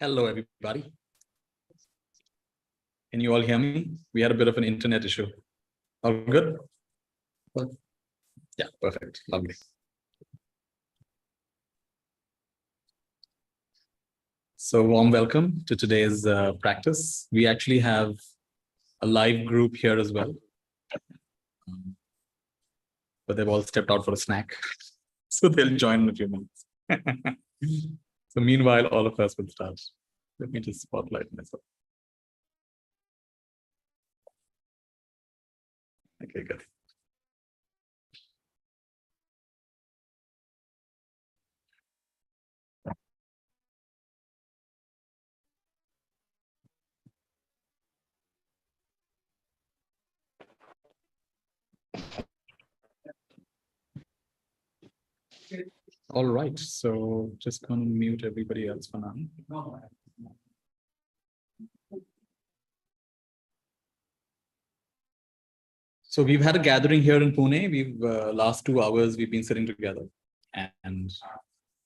Hello, everybody. Can you all hear me? We had a bit of an internet issue. All good? Yeah, perfect. Lovely. So warm welcome to today's practice. We actually have a live group here as well. But they've all stepped out for a snack. So they'll join in a few minutes. So meanwhile, all of us will start. Let me just spotlight myself. Okay, good. All right, so just gonna mute everybody else for now. So we've had a gathering here in Pune. We've last 2 hours we've been sitting together, and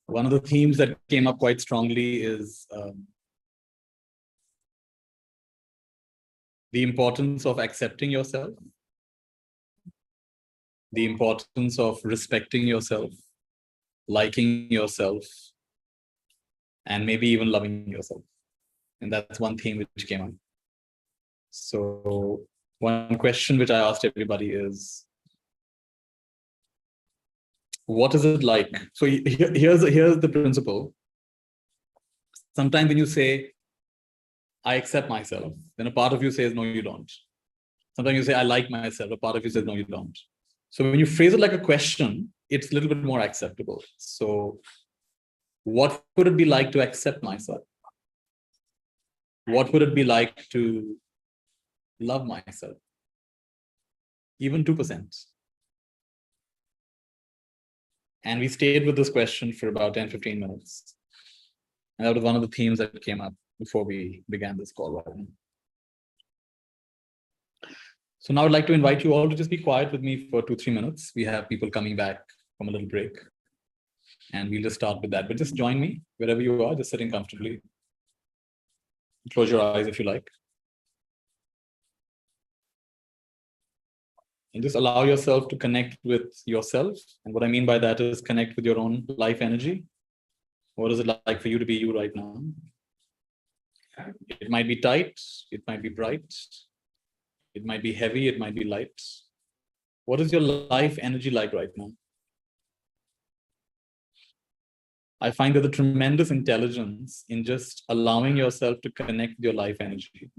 one of the themes that came up quite strongly is the importance of accepting yourself, the importance of respecting yourself, liking yourself, and maybe even loving yourself. And that's one theme which came up. So one question which I asked everybody is, what is it like? So here's the principle. Sometimes when you say, I accept myself, then a part of you says, no, you don't. Sometimes you say, I like myself, a part of you says, no, you don't. So when you phrase it like a question, it's a little bit more acceptable. So what would it be like to accept myself? What would it be like to love myself? Even 2%. And we stayed with this question for about 10, 15 minutes. And that was one of the themes that came up before we began this call. So now I'd like to invite you all to just be quiet with me for 2, 3 minutes. We have people coming back from a little break. And we'll just start with that. But just join me wherever you are, just sitting comfortably. Close your eyes if you like. And just allow yourself to connect with yourself. And what I mean by that is connect with your own life energy. What is it like for you to be you right now? It might be tight, it might be bright, it might be heavy, it might be light. What is your life energy like right now? I find that the tremendous intelligence in just allowing yourself to connect with your life energy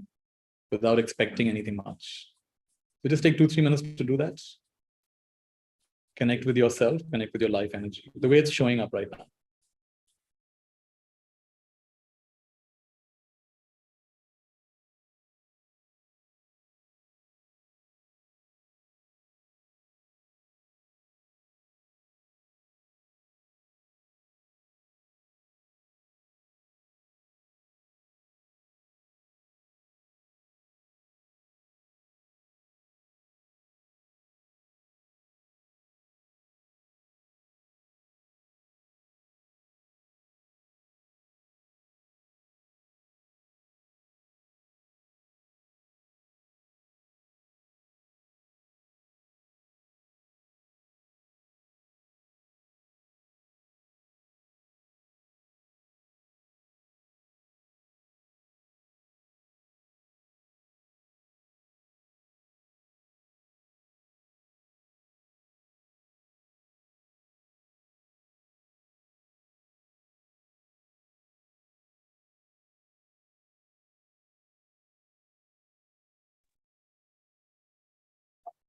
without expecting anything much. So just take 2, 3 minutes to do that. Connect with yourself, connect with your life energy, the way it's showing up right now.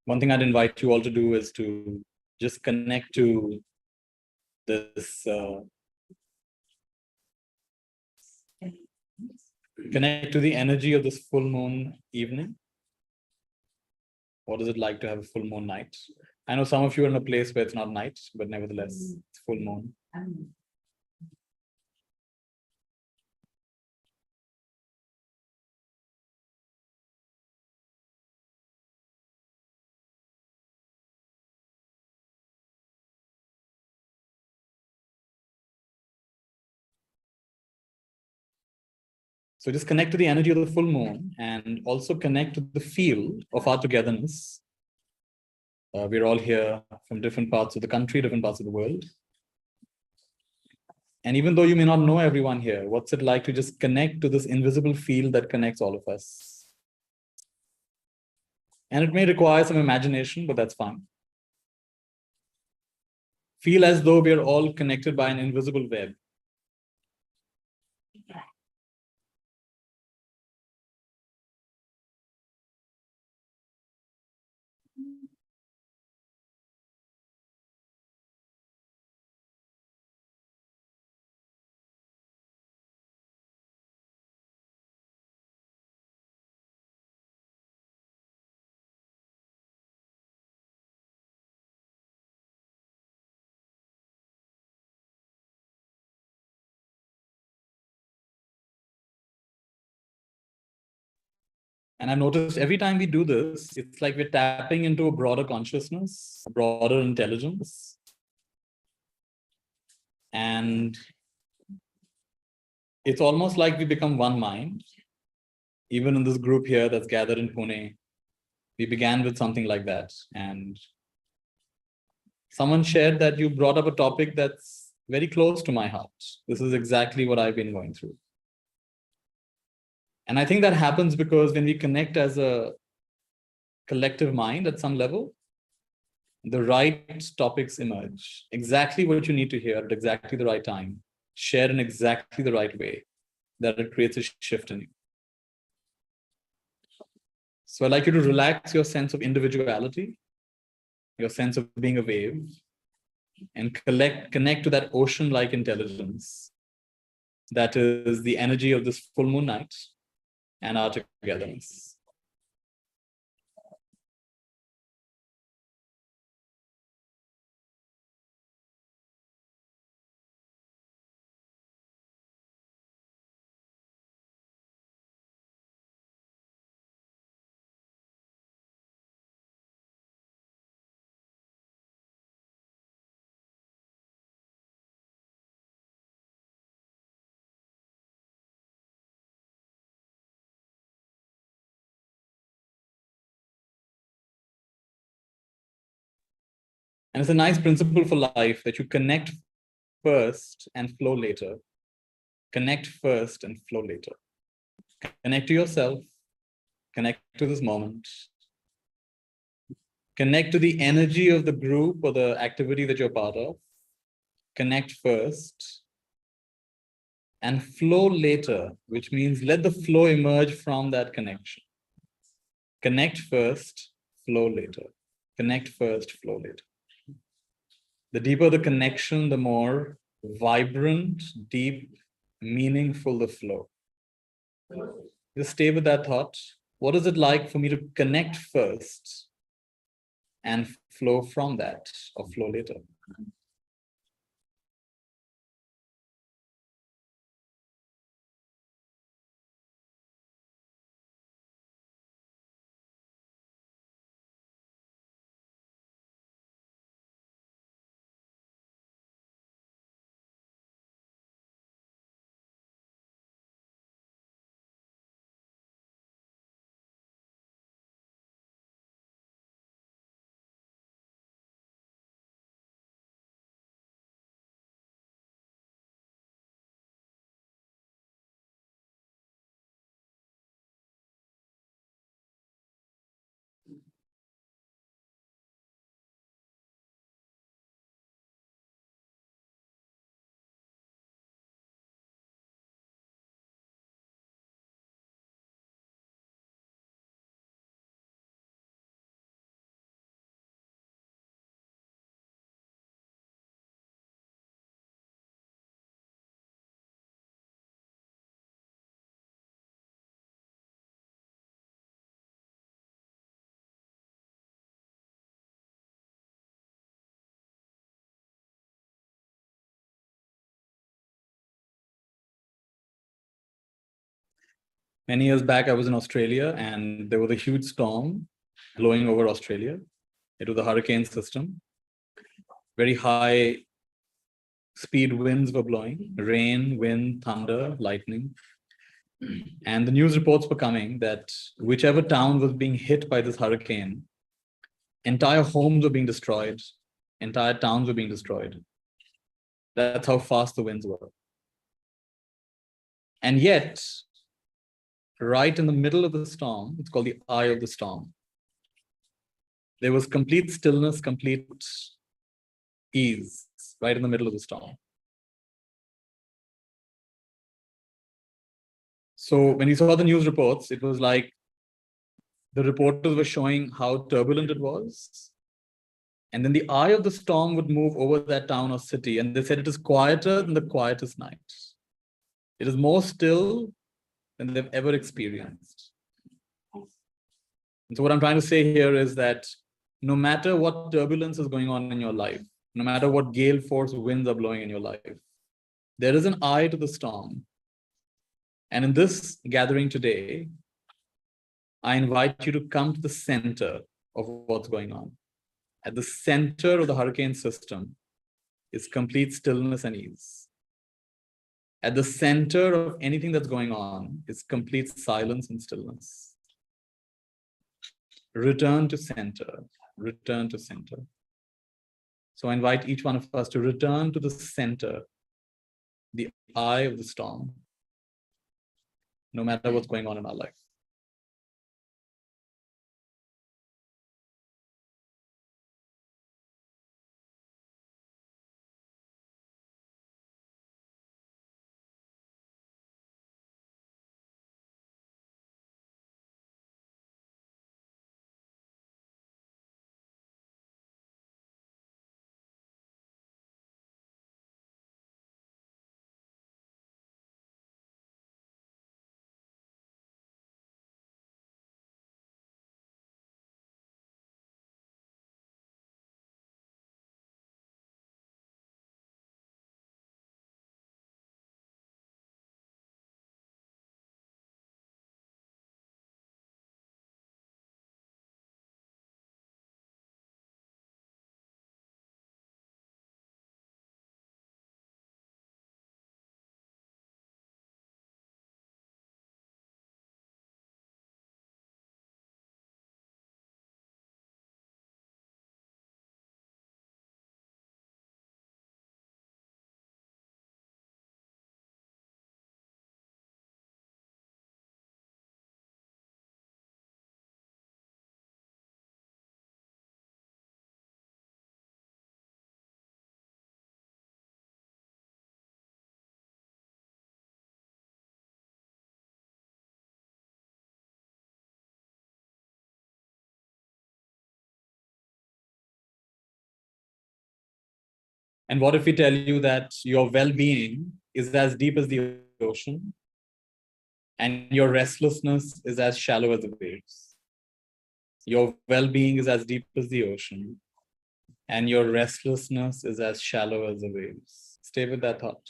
One thing I'd invite you all to do is to just connect to this, connect to the energy of this full moon evening. What is it like to have a full moon night? I know some of you are in a place where it's not night, but nevertheless, it's full moon. So just connect to the energy of the full moon and also connect to the feel of our togetherness. We're all here from different parts of the country, different parts of the world. And even though you may not know everyone here, what's it like to just connect to this invisible field that connects all of us? And it may require some imagination, but that's fine. Feel as though we are all connected by an invisible web. And I've noticed every time we do this, it's like we're tapping into a broader consciousness, a broader intelligence. And it's almost like we become one mind. Even in this group here that's gathered in Pune, we began with something like that. And someone shared that you brought up a topic that's very close to my heart. This is exactly what I've been going through. And I think that happens because when we connect as a collective mind at some level, the right topics emerge. Exactly what you need to hear at exactly the right time, shared in exactly the right way, that it creates a shift in you. So I'd like you to relax your sense of individuality, your sense of being a wave, and connect to that ocean-like intelligence that is the energy of this full moon night and our togetherness. And it's a nice principle for life that you connect first and flow later. Connect first and flow later. Connect to yourself. Connect to this moment. Connect to the energy of the group or the activity that you're part of. Connect first and flow later, which means let the flow emerge from that connection. Connect first, flow later. Connect first, flow later. The deeper the connection, the more vibrant, deep, meaningful the flow. Just stay with that thought. What is it like for me to connect first and flow from that, or flow later? Many years back, I was in Australia and there was a huge storm blowing over Australia. It was a hurricane system. Very high speed winds were blowing, rain, wind, thunder, lightning. And the news reports were coming that whichever town was being hit by this hurricane, entire homes were being destroyed, entire towns were being destroyed. That's how fast the winds were. And yet, right in the middle of the storm, it's called the eye of the storm, there was complete stillness, complete ease, right in the middle of the storm. So when you saw the news reports, it was like the reporters were showing how turbulent it was. And then the eye of the storm would move over that town or city. And they said it is quieter than the quietest night. It is more still than they've ever experienced. And so what I'm trying to say here is that no matter what turbulence is going on in your life, no matter what gale force winds are blowing in your life, there is an eye to the storm. And in this gathering today, I invite you to come to the center of what's going on. At the center of the hurricane system is complete stillness and ease. At the center of anything that's going on is complete silence and stillness. Return to center. Return to center. So I invite each one of us to return to the center, the eye of the storm, no matter what's going on in our life. And what if we tell you that your well-being is as deep as the ocean and your restlessness is as shallow as the waves? Your well-being is as deep as the ocean and your restlessness is as shallow as the waves. Stay with that thought.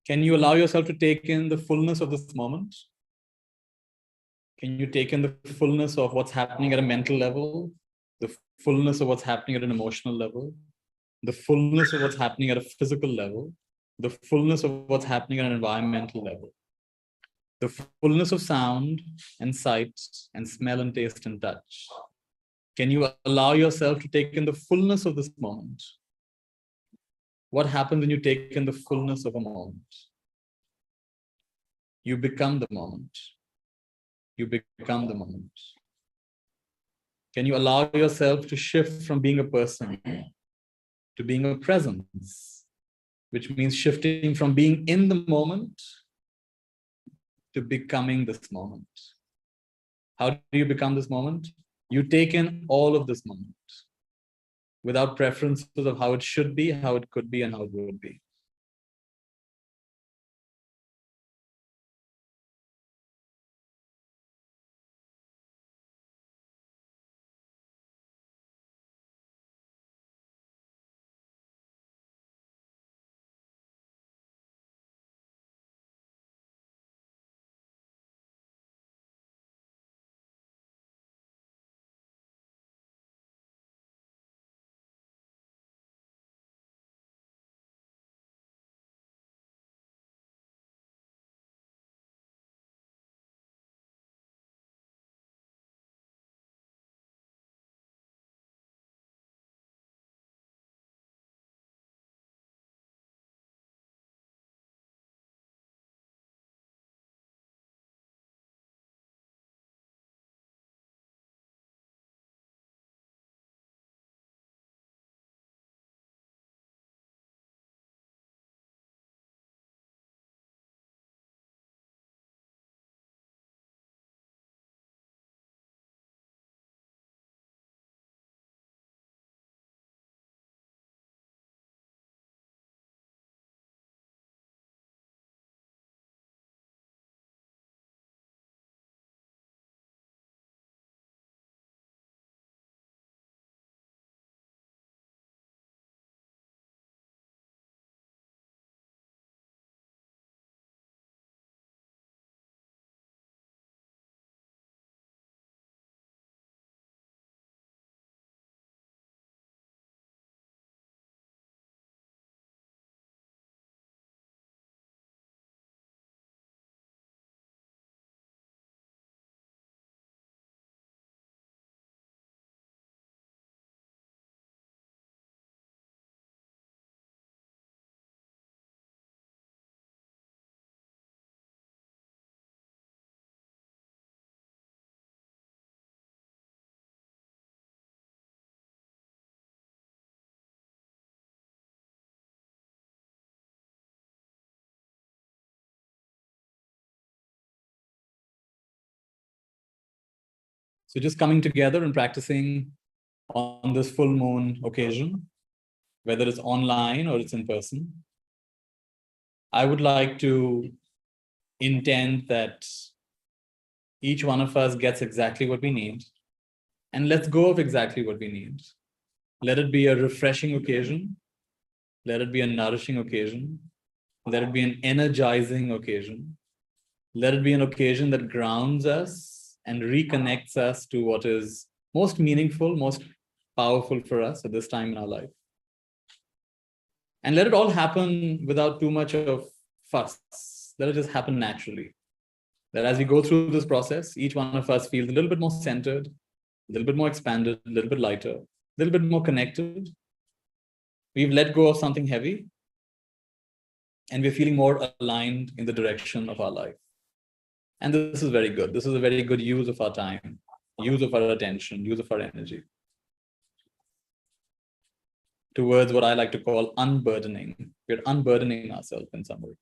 Can you allow yourself to take in the fullness of this moment? Can you take in the fullness of what's happening at a mental level, the fullness of what's happening at an emotional level, the fullness of what's happening at a physical level, the fullness of what's happening at an environmental level, the fullness of sound and sight and smell and taste and touch? Can you allow yourself to take in the fullness of this moment? What happens when you take in the fullness of a moment? You become the moment. You become the moment. Can you allow yourself to shift from being a person to being a presence, which means shifting from being in the moment to becoming this moment. How do you become this moment? You take in all of this moment without preferences of how it should be, how it could be, and how it would be. So just coming together and practicing on this full moon occasion, whether it's online or it's in person, I would like to intend that each one of us gets exactly what we need and lets go of exactly what we need. Let it be a refreshing occasion. Let it be a nourishing occasion. Let it be an energizing occasion. Let it be an occasion that grounds us and reconnects us to what is most meaningful, most powerful for us at this time in our life. And let it all happen without too much of fuss. Let it just happen naturally. That as we go through this process, each one of us feels a little bit more centered, a little bit more expanded, a little bit lighter, a little bit more connected. We've let go of something heavy, and we're feeling more aligned in the direction of our life. And this is very good. This is a very good use of our time, use of our attention, use of our energy towards what I like to call unburdening. We're unburdening ourselves in some way.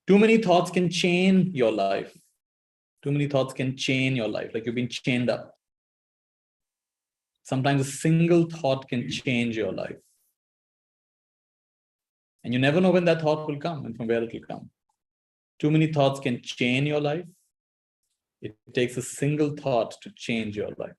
Too many thoughts can chain your life. Too many thoughts can chain your life, like you've been chained up. Sometimes a single thought can change your life. And you never know when that thought will come and from where it will come. Too many thoughts can chain your life. It takes a single thought to change your life.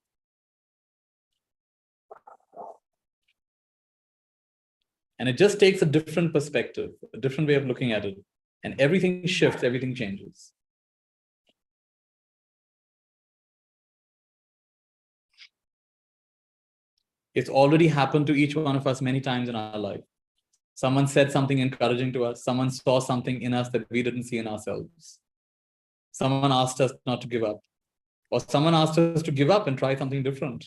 And it just takes a different perspective, a different way of looking at it. And everything shifts, everything changes. It's already happened to each one of us many times in our life. Someone said something encouraging to us. Someone saw something in us that we didn't see in ourselves. Someone asked us not to give up. Or someone asked us to give up and try something different,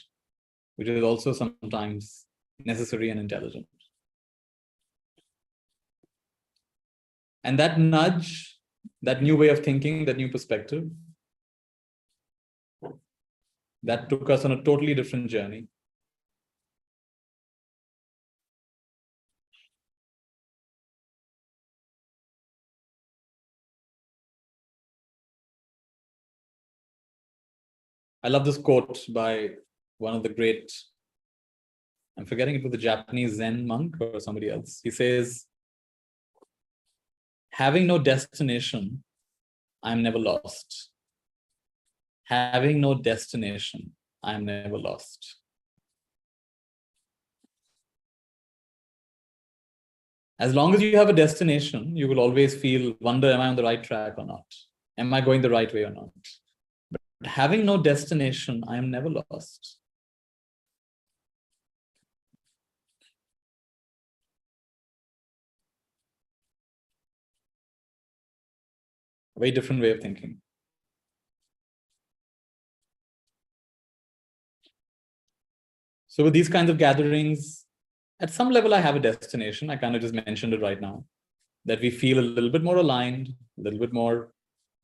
which is also sometimes necessary and intelligent. And that nudge, that new way of thinking, that new perspective, that took us on a totally different journey. I love this quote by one of the great, I'm forgetting it was the Japanese Zen monk or somebody else. He says, having no destination, I'm never lost. Having no destination, I'm never lost. As long as you have a destination, you will always wonder, am I on the right track or not? Am I going the right way or not? But having no destination, I am never lost. A very different way of thinking. So with these kinds of gatherings, at some level, I have a destination. I kind of just mentioned it right now, that we feel a little bit more aligned, a little bit more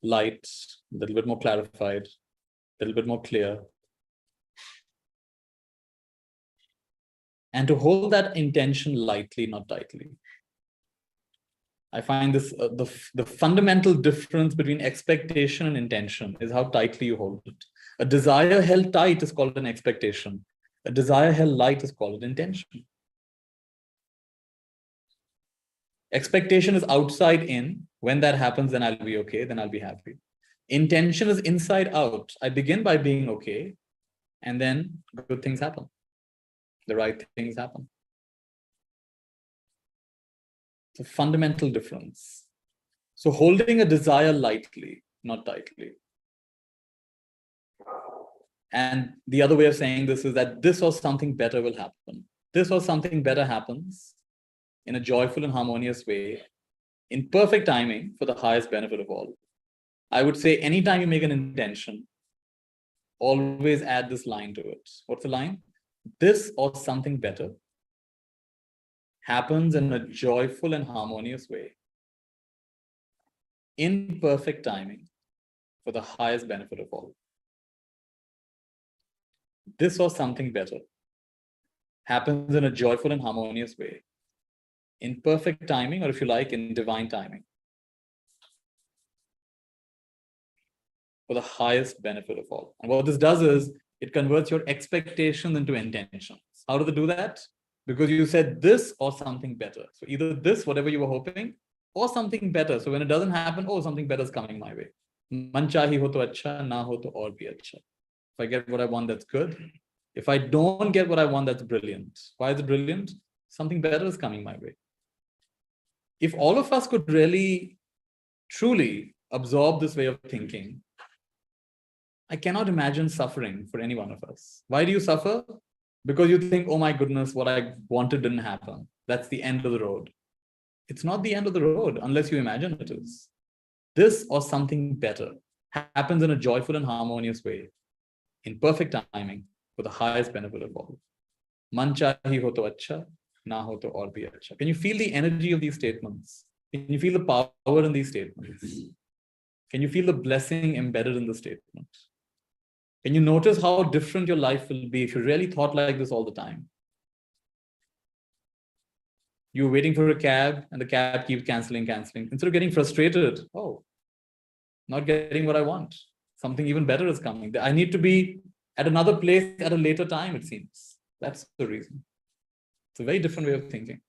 light, a little bit more clarified, a little bit more clear. And to hold that intention lightly, not tightly. I find this the fundamental difference between expectation and intention is how tightly you hold it. A desire held tight is called an expectation. A desire held light is called an intention. Expectation is outside in. When that happens, then I'll be okay, then I'll be happy. Intention is inside out. I begin by being okay, and then good things happen. The right things happen. It's a fundamental difference. So holding a desire lightly, not tightly. And the other way of saying this is that this or something better will happen. This or something better happens in a joyful and harmonious way, in perfect timing for the highest benefit of all. I would say anytime you make an intention, always add this line to it. What's the line? This or something better happens in a joyful and harmonious way, in perfect timing for the highest benefit of all. This or something better happens in a joyful and harmonious way, in perfect timing, or if you like, in divine timing, for the highest benefit of all. And what this does is it converts your expectations into intentions. How do they do that? Because you said this or something better. So either this, whatever you were hoping, or something better. So when it doesn't happen, oh, something better is coming my way. Man chahi ho to acha, na ho to aur bhi acha. If I get what I want, that's good. If I don't get what I want, that's brilliant. Why is it brilliant? Something better is coming my way. If all of us could really, truly absorb this way of thinking, I cannot imagine suffering for any one of us. Why do you suffer? Because you think, oh my goodness, what I wanted didn't happen. That's the end of the road. It's not the end of the road unless you imagine it is. This or something better happens in a joyful and harmonious way, in perfect timing, for the highest benefit of all. Man chahi ho to acha, na ho to aur bhi acha. Can you feel the energy of these statements? Can you feel the power in these statements? Can you feel the blessing embedded in the statement? Can you notice how different your life will be if you really thought like this all the time? You're waiting for a cab and the cab keeps canceling. Instead of getting frustrated, oh, not getting what I want. Something even better is coming. I need to be at another place at a later time, it seems. That's the reason. It's a very different way of thinking.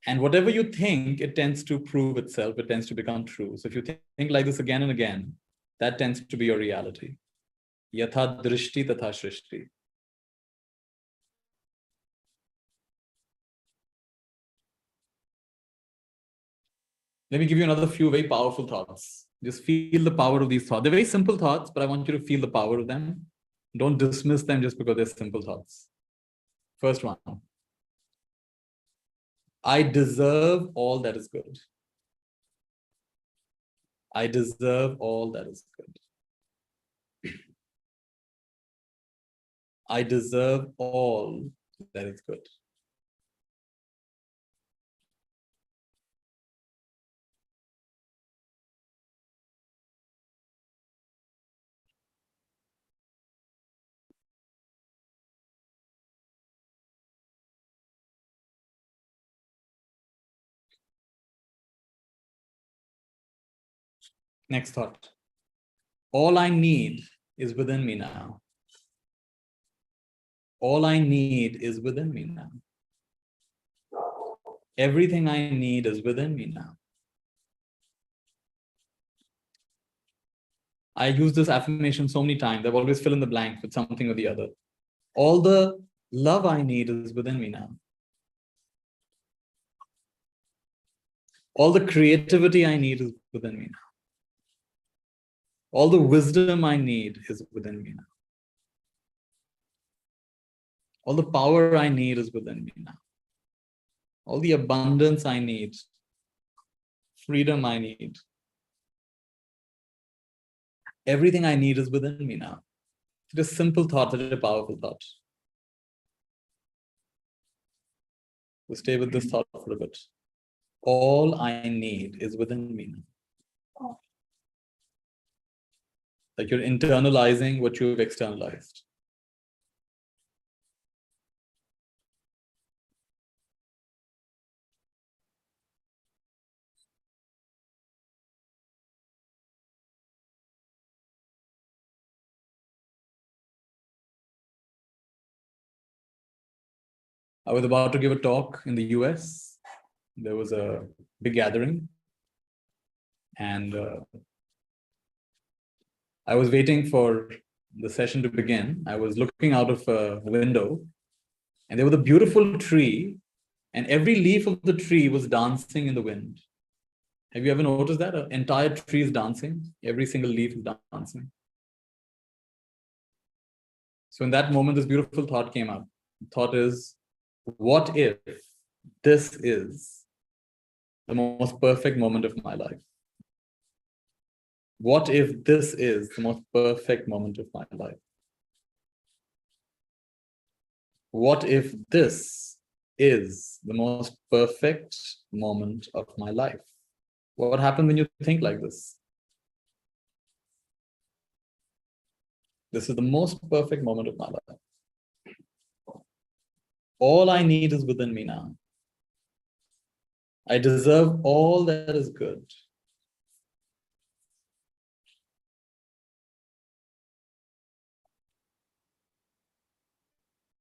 And whatever you think, it tends to prove itself. It tends to become true. So if you think like this again and again, that tends to be your reality. Yatha drishti tatha shrishti. Let me give you another few very powerful thoughts. Just feel the power of these thoughts. They're very simple thoughts, but I want you to feel the power of them. Don't dismiss them just because they're simple thoughts. First one. I deserve all that is good. I deserve all that is good. I deserve all that is good. Next thought. All I need is within me now. All I need is within me now. Everything I need is within me now. I use this affirmation so many times. I've always fill in the blank with something or the other. All the love I need is within me now. All the creativity I need is within me now. All the wisdom I need is within me now. All the power I need is within me now. All the abundance I need, freedom I need, everything I need is within me now. It's a simple thought, such a powerful thought. We'll stay with this thought for a bit. All I need is within me now. Like you're internalizing what you've externalized. I was about to give a talk in the US. There was a big gathering. And I was waiting for the session to begin. I was looking out of a window, and there was a beautiful tree, and every leaf of the tree was dancing in the wind. Have you ever noticed that? An entire tree is dancing. Every single leaf is dancing. So in that moment, this beautiful thought came up. The thought is, what if this is the most perfect moment of my life? What if this is the most perfect moment of my life? What if this is the most perfect moment of my life? What happens when you think like this? This is the most perfect moment of my life. All I need is within me now. I deserve all that is good.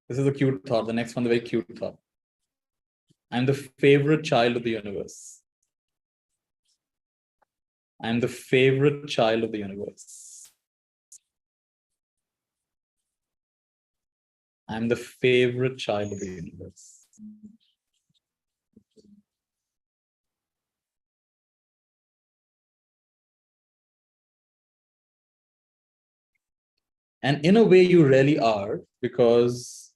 This is a cute thought. The next one, the very cute thought. I'm the favorite child of the universe. I'm the favorite child of the universe. I'm the favorite child of the universe. And in a way, you really are, because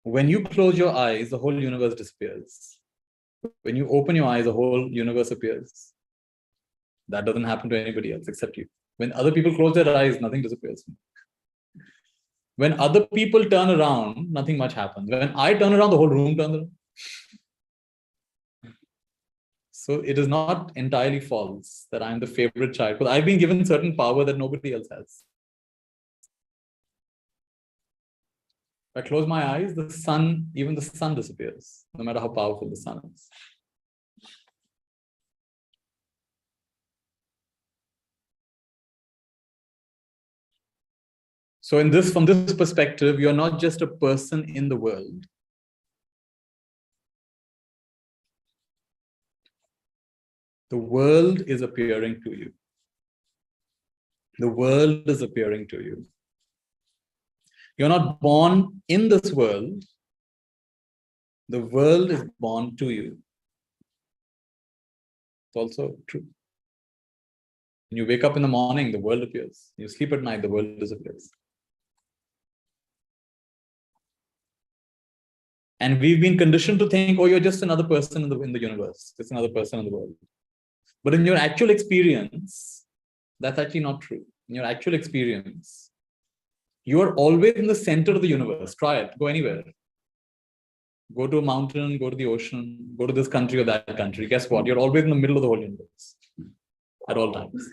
when you close your eyes, the whole universe disappears. When you open your eyes, the whole universe appears. That doesn't happen to anybody else except you. When other people close their eyes, nothing disappears. When other people turn around, nothing much happens. When I turn around, the whole room turns around. So it is not entirely false that I'm the favorite child, because I've been given certain power that nobody else has. If I close my eyes, the sun, even the sun disappears, no matter how powerful the sun is. So from this perspective, you're not just a person in the world. The world is appearing to you. The world is appearing to you. You're not born in this world. The world is born to you. It's also true. When you wake up in the morning, the world appears. You sleep at night, the world disappears. And we've been conditioned to think, oh, you're just another person in the universe, just another person in the world. But in your actual experience, that's actually not true. In your actual experience, you are always in the center of the universe. Try it. Go anywhere. Go to a mountain, go to the ocean, go to this country or that country. Guess what? You're always in the middle of the whole universe at all times.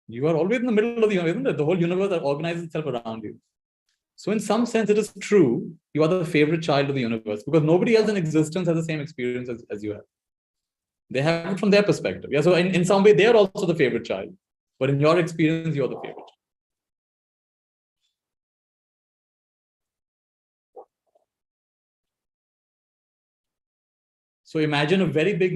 You are always in the middle of the universe, isn't it? The whole universe organizes itself around you. So in some sense, it is true. You are the favorite child of the universe because nobody else in existence has the same experience as you have. They have it from their perspective. Yeah. So in some way, they are also the favorite child. But in your experience, you're the favorite. So imagine a very big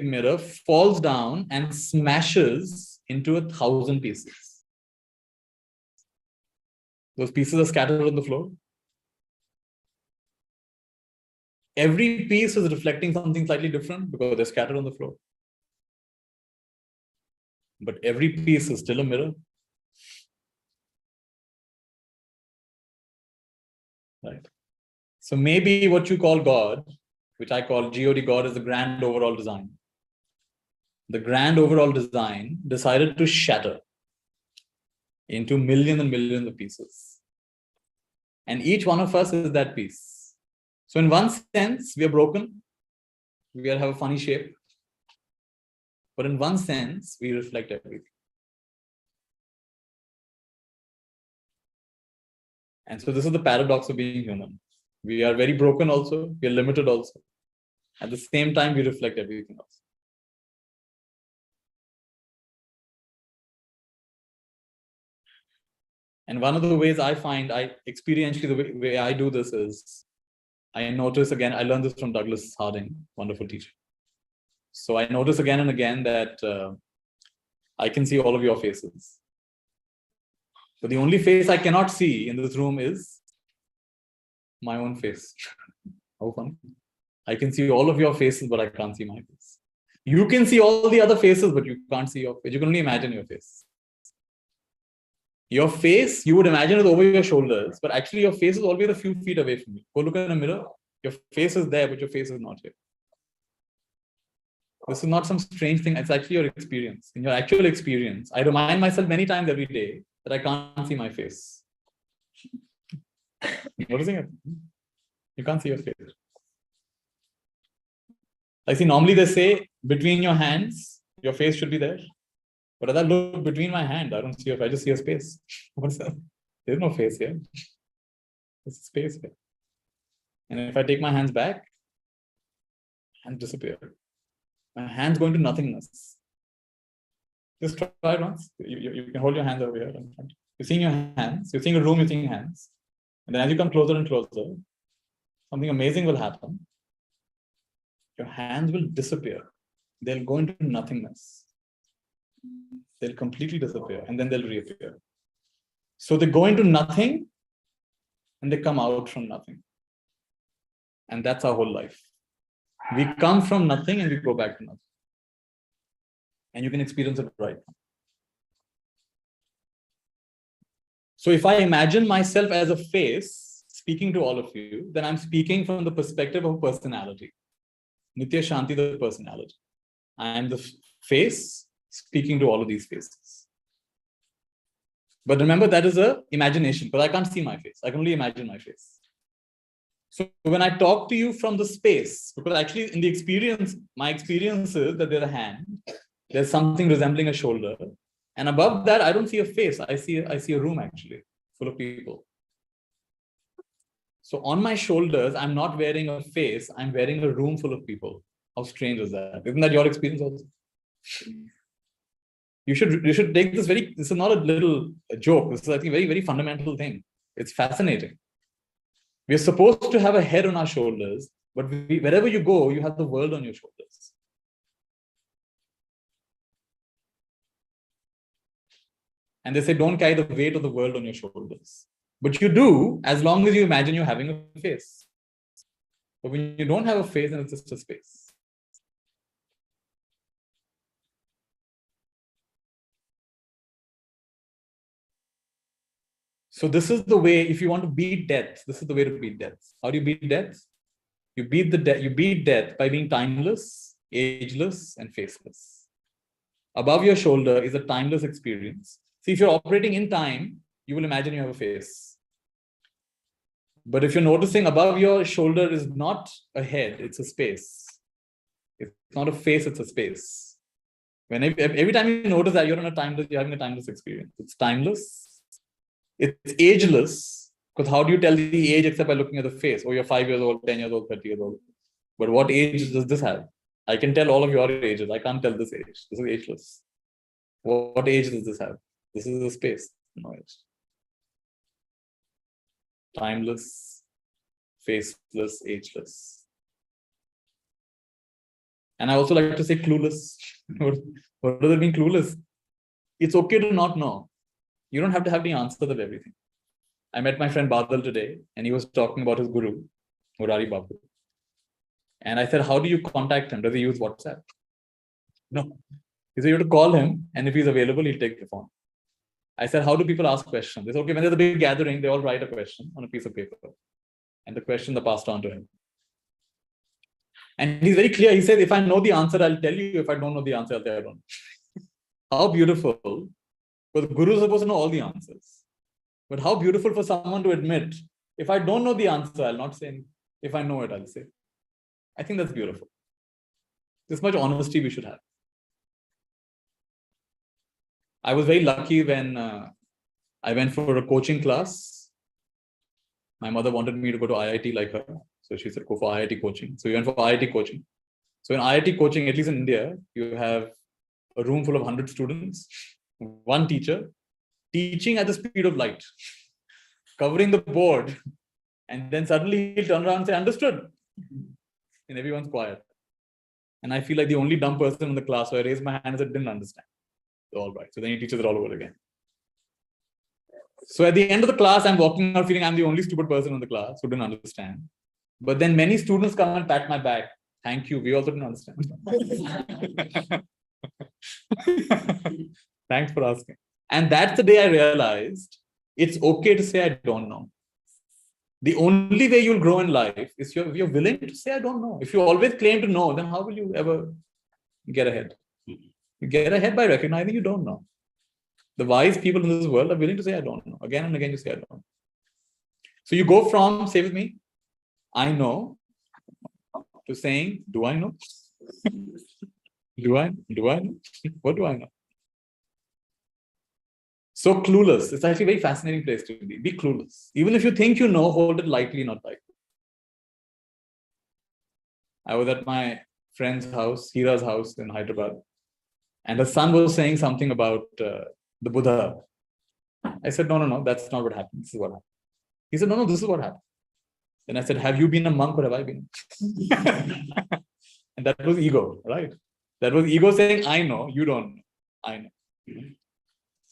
mirror falls down and smashes into 1,000 pieces. Those pieces are scattered on the floor. Every piece is reflecting something slightly different because they're scattered on the floor. But every piece is still a mirror. Right. So maybe what you call God, which I call God, God is the grand overall design. The grand overall design decided to shatter into millions and millions of pieces. And each one of us is that piece. So in one sense, we are broken. We have a funny shape. But in one sense, we reflect everything. And so this is the paradox of being human. We are very broken also. We are limited also. At the same time, we reflect everything else. And one of the ways I find, experientially, the way I do this is, I notice again, I learned this from Douglas Harding, wonderful teacher. So I notice again and again that I can see all of your faces. But the only face I cannot see in this room is my own face. How fun. I can see all of your faces, but I can't see my face. You can see all the other faces, but you can't see your face. You can only imagine your face. Your face, you would imagine it over your shoulders, but actually your face is always a few feet away from you. Go look in a mirror. Your face is there, but your face is not here. This is not some strange thing. It's actually your experience. In your actual experience, I remind myself many times every day that I can't see my face. Noticing it? You can't see your face. I see normally they say between your hands, your face should be there. But as I look between my hand, I don't see your face, I just see a space. What's that? There's no face here. There's a space here. And if I take my hands back, hands disappear. My hands go into nothingness. Just try it once. You can hold your hands over here. You're seeing your hands. You're seeing a room, you're seeing hands. And then as you come closer and closer, something amazing will happen. Your hands will disappear. They'll go into nothingness. They'll completely disappear and then they'll reappear. So they go into nothing and they come out from nothing. And that's our whole life. We come from nothing and we go back to nothing. And you can experience it right now. So if I imagine myself as a face speaking to all of you, then I'm speaking from the perspective of personality. Nithya Shanti, the personality. I am the face speaking to all of these faces. But remember, that is an imagination, because I can't see my face. I can only imagine my face. So when I talk to you from the space, because actually in the experience, my experience is that there's a hand, there's something resembling a shoulder, and above that, I don't see a face. I see a room actually full of people. So on my shoulders, I'm not wearing a face. I'm wearing a room full of people. How strange is that? Isn't that your experience also? You should take this this is not a little joke. This is, I think, a very, very fundamental thing. It's fascinating. We're supposed to have a head on our shoulders, but wherever you go, you have the world on your shoulders. And they say, don't carry the weight of the world on your shoulders. But you do, as long as you imagine you're having a face. But when you don't have a face, then it's just a space. So this is the way, if you want to beat death, this is the way to beat death. How do you beat death? You beat death by being timeless, ageless, and faceless. Above your shoulder is a timeless experience. See, if you're operating in time, you will imagine you have a face. But if you're noticing above your shoulder is not a head, it's a space. It's not a face, it's a space. Every time you notice that you're having a timeless experience. It's timeless, It's ageless, because how do you tell the age except by looking at the face? Oh, you're 5 years old, 10 years old, 30 years old. But what age does this have? I can tell all of your ages. I can't tell this age. This is ageless. What age does this have? This is a space. No age. Timeless, faceless, ageless. And I also like to say clueless. What does it mean, clueless? It's okay to not know. You don't have to have the answer of everything. I met my friend Badal today, and he was talking about his guru, Murari Babu. And I said, how do you contact him? Does he use WhatsApp? No. He said, you have to call him, and if he's available, he'll take the phone. I said, how do people ask questions? They said, okay, when there's a big gathering, they all write a question on a piece of paper. And the questions are passed on to him. And he's very clear. He says, if I know the answer, I'll tell you. If I don't know the answer, I'll tell you I don't. How beautiful. Because the guru is supposed to know all the answers. But how beautiful for someone to admit, if I don't know the answer, I'll not say anything. If I know it, I'll say. I think that's beautiful. This much honesty we should have. I was very lucky when I went for a coaching class. My mother wanted me to go to IIT like her. So she said, go for IIT coaching. So we went for IIT coaching. So in IIT coaching, at least in India, you have a room full of 100 students, one teacher, teaching at the speed of light, covering the board. And then suddenly he'll turn around and say, understood. And everyone's quiet. And I feel like the only dumb person in the class, so I raised my hand and said, didn't understand. All right. So then he teaches it all over again. So at the end of the class, I'm walking out feeling I'm the only stupid person in the class who didn't understand. But then many students come and pat my back. Thank you. We also didn't understand. Thanks for asking. And that's the day I realized it's okay to say I don't know. The only way you'll grow in life is if you're willing to say I don't know. If you always claim to know, then how will you ever get ahead? You get ahead by recognizing you don't know. The wise people in this world are willing to say I don't know. Again and again you say I don't know. So you go from, say with me, I know, to saying, do I know? Do I know? What do I know? So clueless. It's actually a very fascinating place to be. Be clueless. Even if you think you know, hold it lightly, not lightly. I was at my friend's house, Hira's house in Hyderabad, and her son was saying something about the Buddha. I said, no, that's not what happened. This is what happened. He said, no, this is what happened. Then I said, have you been a monk or have I been? And that was ego, right? That was ego saying, I know, you don't know. I know.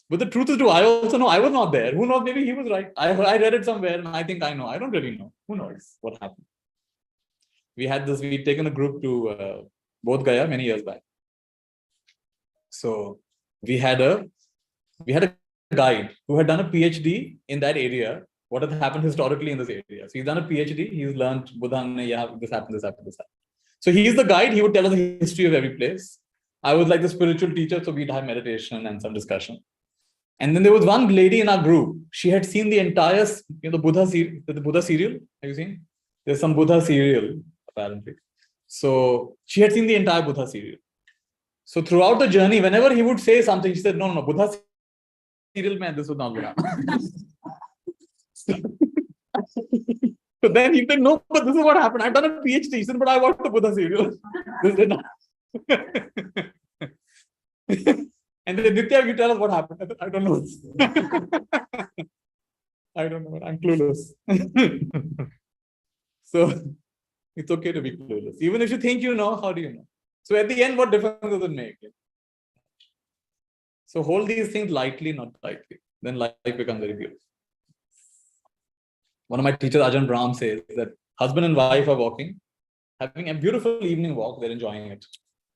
But the truth is true. I also know I was not there. Who knows? Maybe he was right. I read it somewhere and I think I know. I don't really know. Who knows what happened? We'd taken a group to Bodh Gaya many years back. So we had a guide who had done a PhD in that area. What had happened historically in this area? So he's done a PhD. He's learned Buddha, this happened. So he's the guide. He would tell us the history of every place. I was like the spiritual teacher, so we'd have meditation and some discussion. And then there was one lady in our group. She had seen the entire, the Buddha serial. Have you seen? There's some Buddha serial, apparently. So she had seen the entire Buddha serial. So throughout the journey, whenever he would say something, she said, no, Buddha serial, man, this was not Buddha. So then he said, no, but this is what happened. I've done a PhD. He said, but I watched the Buddha serial. This did not. And then Nithya, you tell us what happened. I said, I don't know. I don't know. I'm clueless. So it's okay to be clueless. Even if you think you know, how do you know? So at the end, what difference does it make? So hold these things lightly, not lightly. Then life becomes very beautiful. One of my teachers, Ajahn Brahm, says that husband and wife are walking, having a beautiful evening walk. They're enjoying it.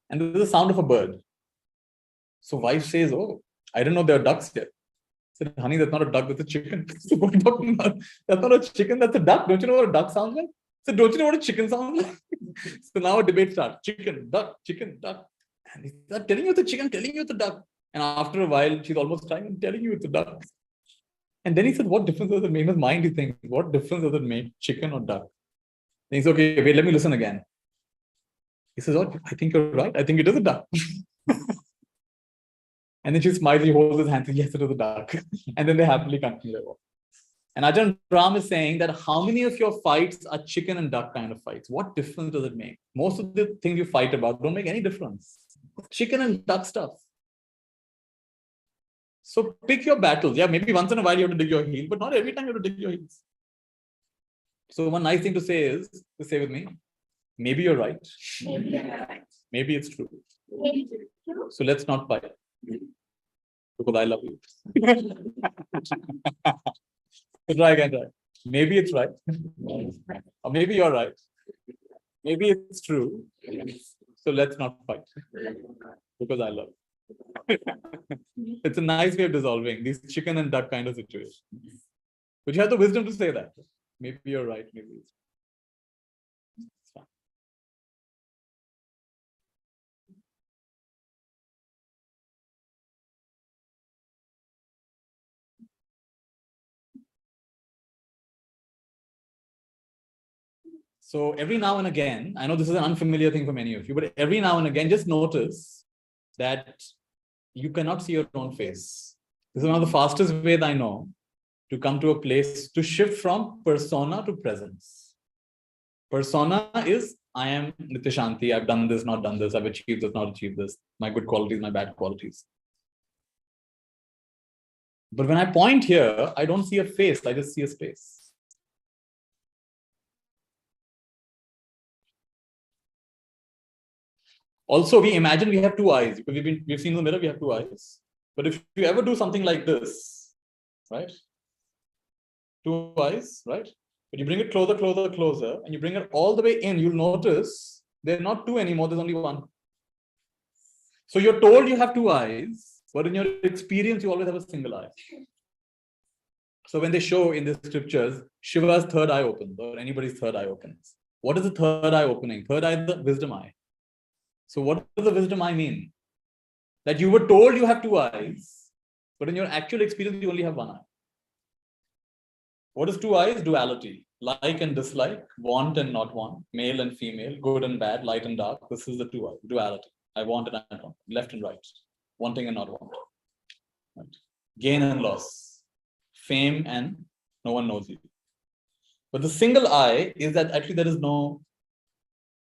And there's the sound of a bird. So wife says, oh, I didn't know there are ducks here. I said, honey, that's not a duck, that's a chicken. So what are you talking about? That's not a chicken, that's a duck. Don't you know what a duck sounds like? So don't you know what a chicken sounds like? So now a debate starts. Chicken, duck. And he's telling you it's a chicken, telling you it's a duck. And after a while, she's almost trying and telling you it's a duck. And then he said, what difference does it make? In his mind, he thinks, what difference does it make, chicken or duck? Then he's okay, wait, let me listen again. He says, oh, I think you're right. I think it is a duck. And then she smiles, he holds his hand, says, yes, it was a duck. And then they happily continue their walk. And Ajahn Brahm is saying that how many of your fights are chicken and duck kind of fights? What difference does it make? Most of the things you fight about don't make any difference. Chicken and duck stuff. So pick your battles. Yeah, maybe once in a while you have to dig your heels, but not every time you have to dig your heels. So one nice thing to say is, to say with me, maybe you're right. Maybe you're right. Maybe it's true. Maybe it's true. So let's not fight. Because I love you. Try again, try. Maybe it's right. Or maybe you're right. Maybe it's true. So let's not fight. Because I love you. It's a nice way of dissolving these chicken and duck kind of situations. But you have the wisdom to say that. Maybe you're right. Maybe it's fine. So every now and again, I know this is an unfamiliar thing for many of you, but every now and again, just notice that you cannot see your own face. This is one of the fastest ways I know to come to a place to shift from persona to presence. Persona is, I am Nithya Shanti, I've done this, not done this, I've achieved this, not achieved this, my good qualities, my bad qualities. But when I point here, I don't see a face, I just see a space. Also, we imagine we have two eyes. Because we've seen in the mirror, we have two eyes. But if you ever do something like this, right? Two eyes, right? But you bring it closer, closer, closer, and you bring it all the way in, you'll notice they're not two anymore, there's only one. So you're told you have two eyes, but in your experience, you always have a single eye. So when they show in the scriptures, Shiva's third eye opens, or anybody's third eye opens. What is the third eye opening? Third eye is the wisdom eye. So what does the wisdom eye mean? That you were told you have two eyes, but in your actual experience, you only have one eye. What is two eyes? Duality. Like and dislike, want and not want, male and female, good and bad, light and dark. This is the two eyes, duality. I want and I don't want, left and right, wanting and not want. Right. Gain and loss, fame and no one knows you. But the single eye is that actually there is no,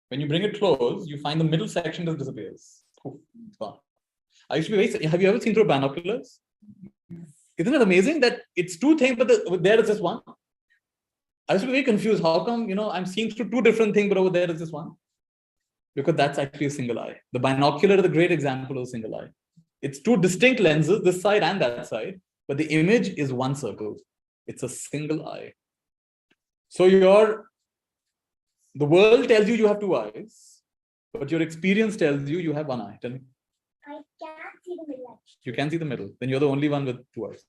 when you bring it close, you find the middle section just disappears. It's gone. I used to be very, have you ever seen through binoculars? Isn't it amazing that it's two things, but there is just one? I used to be very confused. How come, I'm seeing through two different things, but over there is just one? Because that's actually a single eye. The binocular is a great example of a single eye. It's two distinct lenses, this side and that side, but the image is one circle. It's a single eye. So the world tells you have two eyes, but your experience tells you have one eye. Tell me. I can't see the middle. You can see the middle. Then you're the only one with two eyes.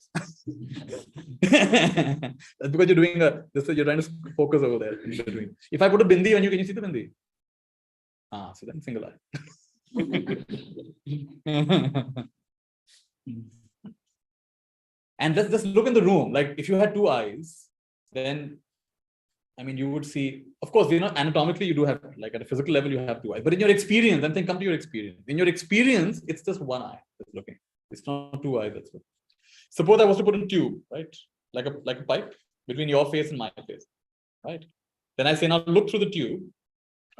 That's because you're doing you're trying to focus over there in between. If I put a bindi on you, can you see the bindi? So then single eye. And let's just look in the room. Like if you had two eyes, then you would see, of course, anatomically you do have, like at a physical level, you have two eyes. But in your experience, I'm saying come to your experience. In your experience, it's just one eye that's looking. It's not two eyes that's looking. Suppose I was to put a tube, right? Like a pipe between your face and my face, right? Then I say, now look through the tube.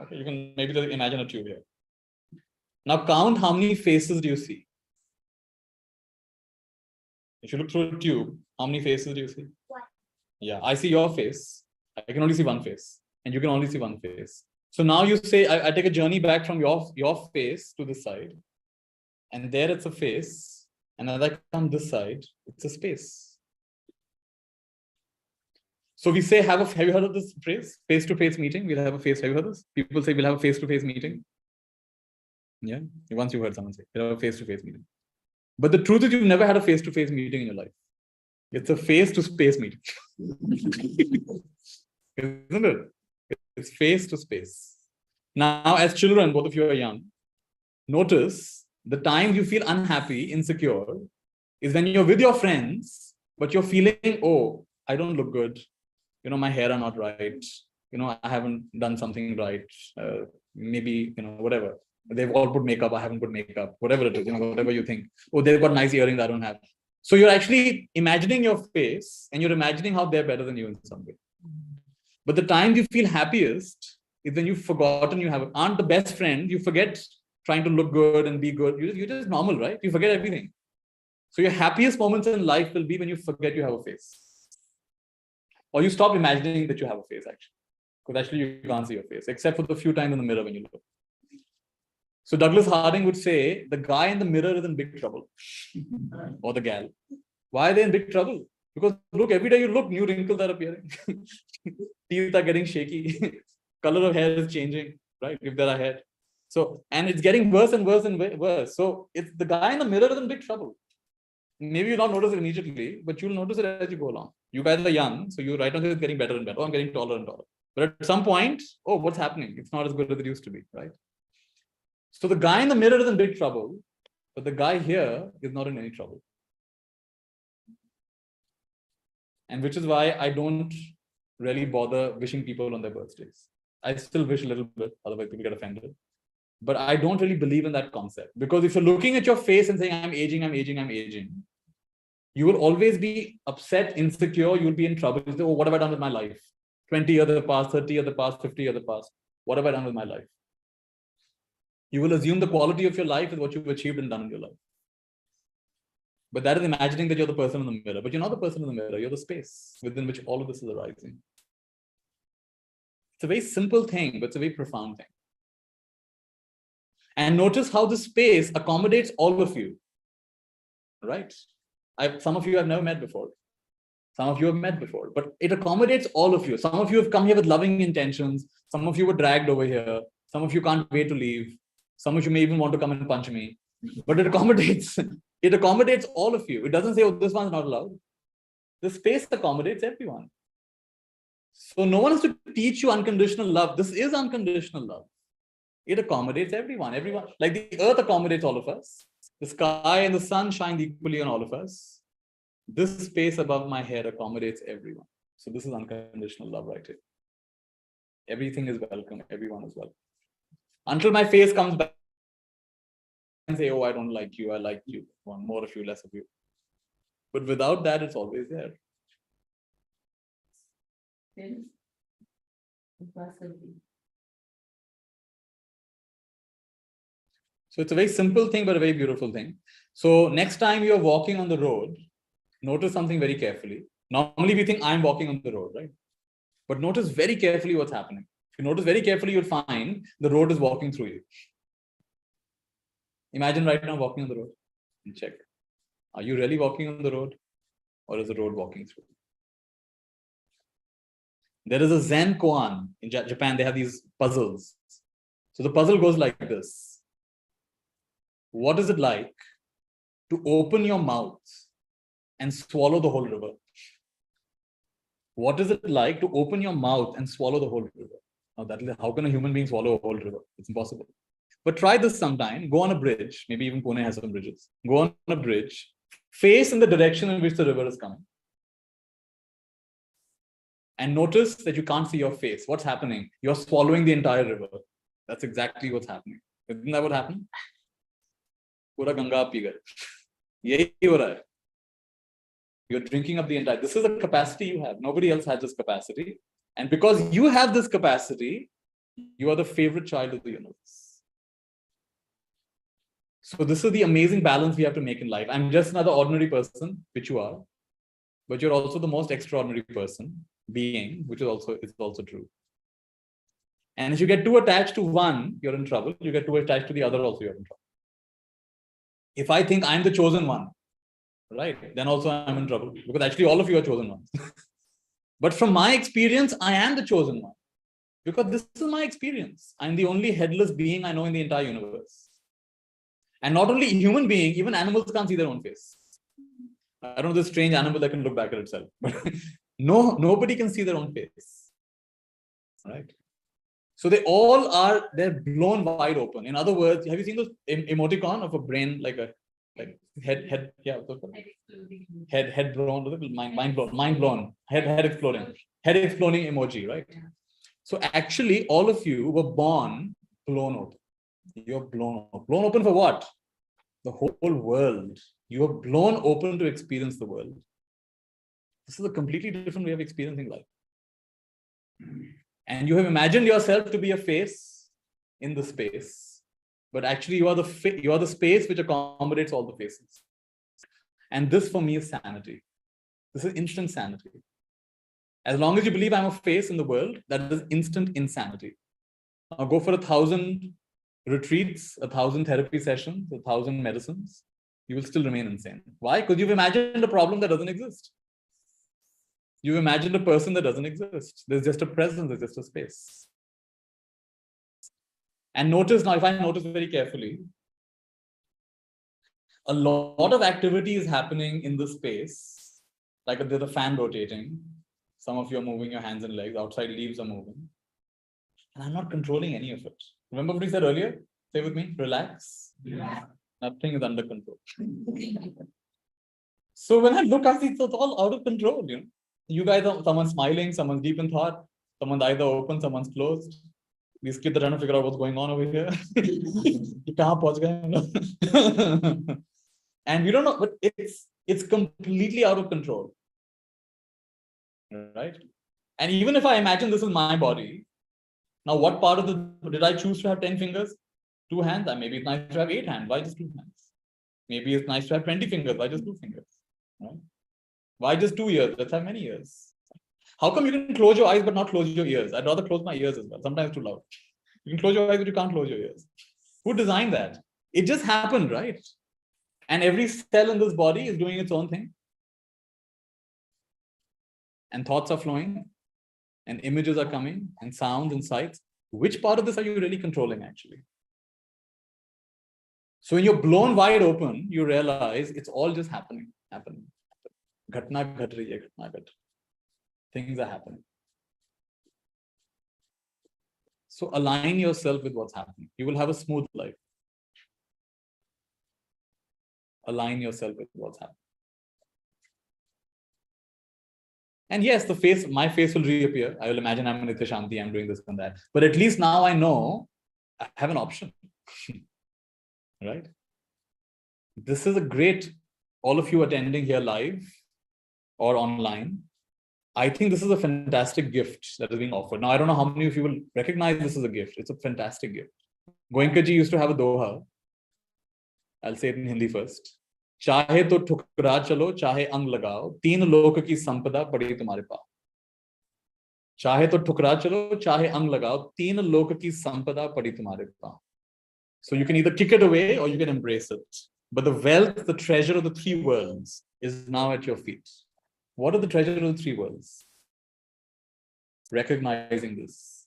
Okay, you can maybe imagine a tube here. Now count how many faces do you see? If you look through a tube, how many faces do you see? One. Yeah, I see your face. I can only see one face, and you can only see one face. So now you say, I take a journey back from your face to this side, and there it's a face, and as I come this side, it's a space. So we say, have you heard of this phrase? Face-to-face meeting. We'll have a face. Have you heard this? People say we'll have a face-to-face meeting. Yeah, once you heard someone say we'll have a face-to-face meeting. But the truth is, you've never had a face-to-face meeting in your life. It's a face-to-space meeting. Isn't it? It's face to space. Now, as children, both of you are young, notice the time you feel unhappy, insecure, is when you're with your friends, but you're feeling, oh, I don't look good. My hair are not right. I haven't done something right. Maybe, whatever. They've all put makeup, I haven't put makeup, whatever it is, whatever you think. Oh, they've got nice earrings I don't have. So you're actually imagining your face and you're imagining how they're better than you in some way. But the time you feel happiest is when you've forgotten you aren't the best friend, you forget trying to look good and be good. You're just normal, right? You forget everything. So your happiest moments in life will be when you forget you have a face. Or you stop imagining that you have a face, actually. Because actually you can't see your face, except for the few times in the mirror when you look. So Douglas Harding would say, the guy in the mirror is in big trouble. Or the gal. Why are they in big trouble? Because look, every day you look, new wrinkles are appearing. Teeth are getting shaky. Color of hair is changing, right? If there are hair. So, and it's getting worse and worse and worse. So it's the guy in the mirror is in big trouble. Maybe you'll not notice it immediately, but you'll notice it as you go along. You guys are young, so you right now it's getting better and better. Oh, I'm getting taller and taller. But at some point, oh, what's happening? It's not as good as it used to be, right? So the guy in the mirror is in big trouble, but the guy here is not in any trouble. And which is why I don't really bother wishing people on their birthdays. I still wish a little bit, otherwise people get offended. But I don't really believe in that concept. Because if you're looking at your face and saying, I'm aging, I'm aging, I'm aging, you will always be upset, insecure, you'll be in trouble. You say, oh, what have I done with my life? 20 years have passed, 30 years have passed, 50 years have passed. What have I done with my life? You will assume the quality of your life is what you've achieved and done in your life. But that is imagining that you're the person in the mirror. But you're not the person in the mirror, you're the space within which all of this is arising. It's a very simple thing, but it's a very profound thing. And notice how the space accommodates all of you, right? Some of you I've never met before. Some of you have met before, but it accommodates all of you. Some of you have come here with loving intentions. Some of you were dragged over here. Some of you can't wait to leave. Some of you may even want to come and punch me, but it accommodates all of you. It doesn't say, oh, this one's not allowed. The space accommodates everyone. So no one has to teach you unconditional love. This is unconditional love. It accommodates everyone. Everyone, like the earth accommodates all of us. The sky and the sun shine equally on all of us. This space above my head accommodates everyone. So this is unconditional love right here. Everything is welcome. Everyone is welcome. Until my face comes back and say, oh, I don't like you. I like you. Want more of you, less of you. But without that, it's always there. So it's a very simple thing, but a very beautiful thing. So next time you're walking on the road, notice something very carefully. Normally we think I'm walking on the road, right? But notice very carefully what's happening. If you notice very carefully, you'll find the road is walking through you. Imagine right now walking on the road and check. Are you really walking on the road or is the road walking through? There is a Zen koan in Japan. They have these puzzles. So the puzzle goes like this. What is it like to open your mouth and swallow the whole river? What is it like to open your mouth and swallow the whole river? Now, how can a human being swallow a whole river? It's impossible. But try this sometime. Go on a bridge. Maybe even Pune has some bridges. Go on a bridge. Face in the direction in which the river is coming. And notice that you can't see your face. What's happening? You're swallowing the entire river. That's exactly what's happening. Isn't that what happened? Pura Ganga pi gaye. Yahi ho raha hai. You're drinking up the entire. This is a capacity you have. Nobody else has this capacity. And because you have this capacity, you are the favorite child of the universe. So this is the amazing balance we have to make in life. I'm just another ordinary person, which you are, but you're also the most extraordinary being, which is also true. And if you get too attached to one, you're in trouble. You get too attached to the other, also you're in trouble. If I think I'm the chosen one, right, then also I'm in trouble, because actually all of you are chosen ones. But from my experience, I am the chosen one, because this is my experience. I'm the only headless being I know in the entire universe. And not only human being, even animals can't see their own face. I don't know this strange animal that can look back at itself. But nobody can see their own face. Right? So they're blown wide open. In other words, have you seen those emoticon of a brain like head blown, mind blown, head exploding emoji, right? So actually all of you were born blown open. You're blown open. Blown open for what? The whole world. You are blown open to experience the world. This is a completely different way of experiencing life. And you have imagined yourself to be a face in the space, but actually you are the space which accommodates all the faces. And this for me is sanity. This is instant sanity. As long as you believe I'm a face in the world, that is instant insanity. Now go for 1,000 retreats, 1,000 therapy sessions, 1,000 medicines, you will still remain insane. Why? Because you've imagined a problem that doesn't exist. You've imagined a person that doesn't exist. There's just a presence, there's just a space. And notice now, if I notice very carefully, a lot of activity is happening in the space. Like there's a fan rotating. Some of you are moving your hands and legs. Outside leaves are moving. And I'm not controlling any of it. Remember what we said earlier? Say with me, relax. Yeah. Nothing is under control. So when I look, I see it's all out of control. You guys are, someone's smiling, someone's deep in thought, someone's either open, someone's closed. These kids are trying to figure out what's going on over here. And we don't know, but it's completely out of control. Right? And even if I imagine this is my body, now what part of did I choose to have 10 fingers? 2 hands? Maybe it's nice to have 8 hands. Why just 2 hands? Maybe it's nice to have 20 fingers. Why just 2 fingers? Right? Why just 2 ears? Let's have many ears. How come you can close your eyes but not close your ears? I'd rather close my ears as well. Sometimes it's too loud. You can close your eyes, but you can't close your ears. Who designed that? It just happened, right? And every cell in this body is doing its own thing. And thoughts are flowing, and images are coming, and sounds and sights. Which part of this are you really controlling, actually? So when you're blown wide open, you realize it's all just happening. Ghatna ghat rahi hai, ghatna ghat. Things are happening. So align yourself with what's happening. You will have a smooth life. Align yourself with what's happening. And yes, my face will reappear. I will imagine I'm Nithya Shanti, I'm doing this and that. But at least now I know I have an option. Right? This is a great, all of you attending here live or online. I think this is a fantastic gift that is being offered. Now, I don't know how many of you will recognize this as a gift. It's a fantastic gift. Goenka ji used to have a doha. I'll say it in Hindi first. चाहे तो ठुकरा चलो, चाहे अंग लगाओ, 3 लोक की संपदा पड़ी तुम्हारे पास. चाहे तो ठुकरा चलो, चाहे अंग लगाओ, 3 लोक की संपदा पड़ी तुम्हारे पास. So you can either kick it away or you can embrace it. But the wealth, the treasure of the 3 worlds is now at your feet. What are the treasure of the 3 worlds? Recognizing this.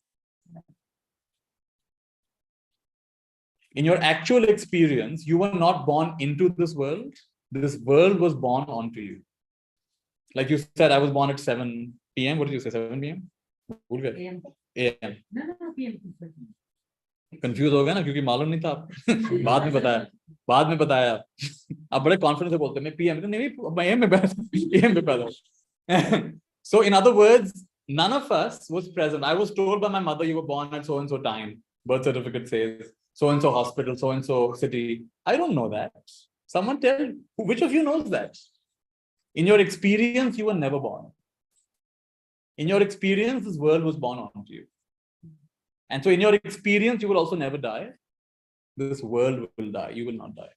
In your actual experience, you were not born into this world. This world was born onto you. Like you said, I was born at 7 p.m. What did you say, 7 p.m.? AM. No, PM. Confused हो गया ना क्योंकि मालूम नहीं था आप बाद में बताया आप बड़े कॉन्फिडेंस से बोलते हैं मैं पीएम नहीं एम में पैदा. So in other words, none of us was present. I was told by my mother, you were born at so and so time. Birth certificate says so and so hospital, so and so city. I don't know that. Someone tell, which of you knows that? In your experience, you were never born. In your experience, this world was born onto you. And so in your experience, you will also never die. This world will die. You will not die.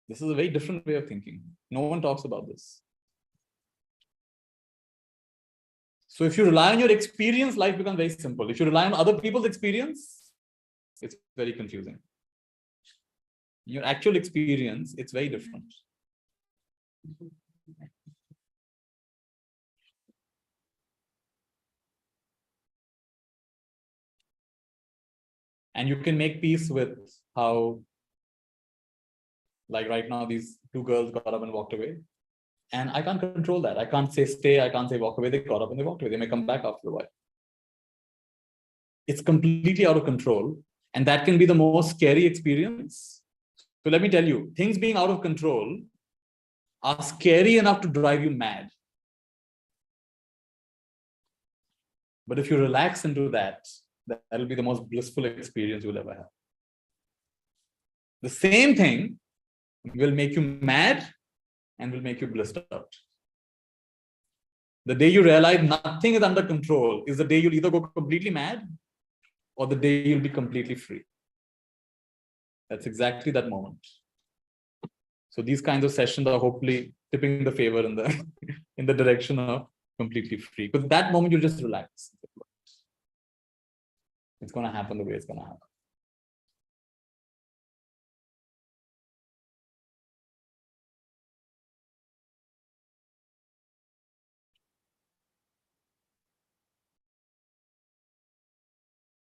This is a very different way of thinking. No one talks about this. So if you rely on your experience, life becomes very simple. If you rely on other people's experience, it's very confusing. In your actual experience, it's very different. And you can make peace with how, like right now, these 2 girls got up and walked away. And I can't control that. I can't say stay, I can't say walk away. They got up and they walked away. They may come back after a while. It's completely out of control. And that can be the most scary experience. So let me tell you, things being out of control are scary enough to drive you mad. But if you relax into that, that'll be the most blissful experience you'll ever have. The same thing will make you mad and will make you blissed out. The day you realize nothing is under control is the day you'll either go completely mad or the day you'll be completely free. That's exactly that moment. So these kinds of sessions are hopefully tipping the favor in the in the direction of completely free. Because that moment you just relax. It's going to happen the way it's going to happen.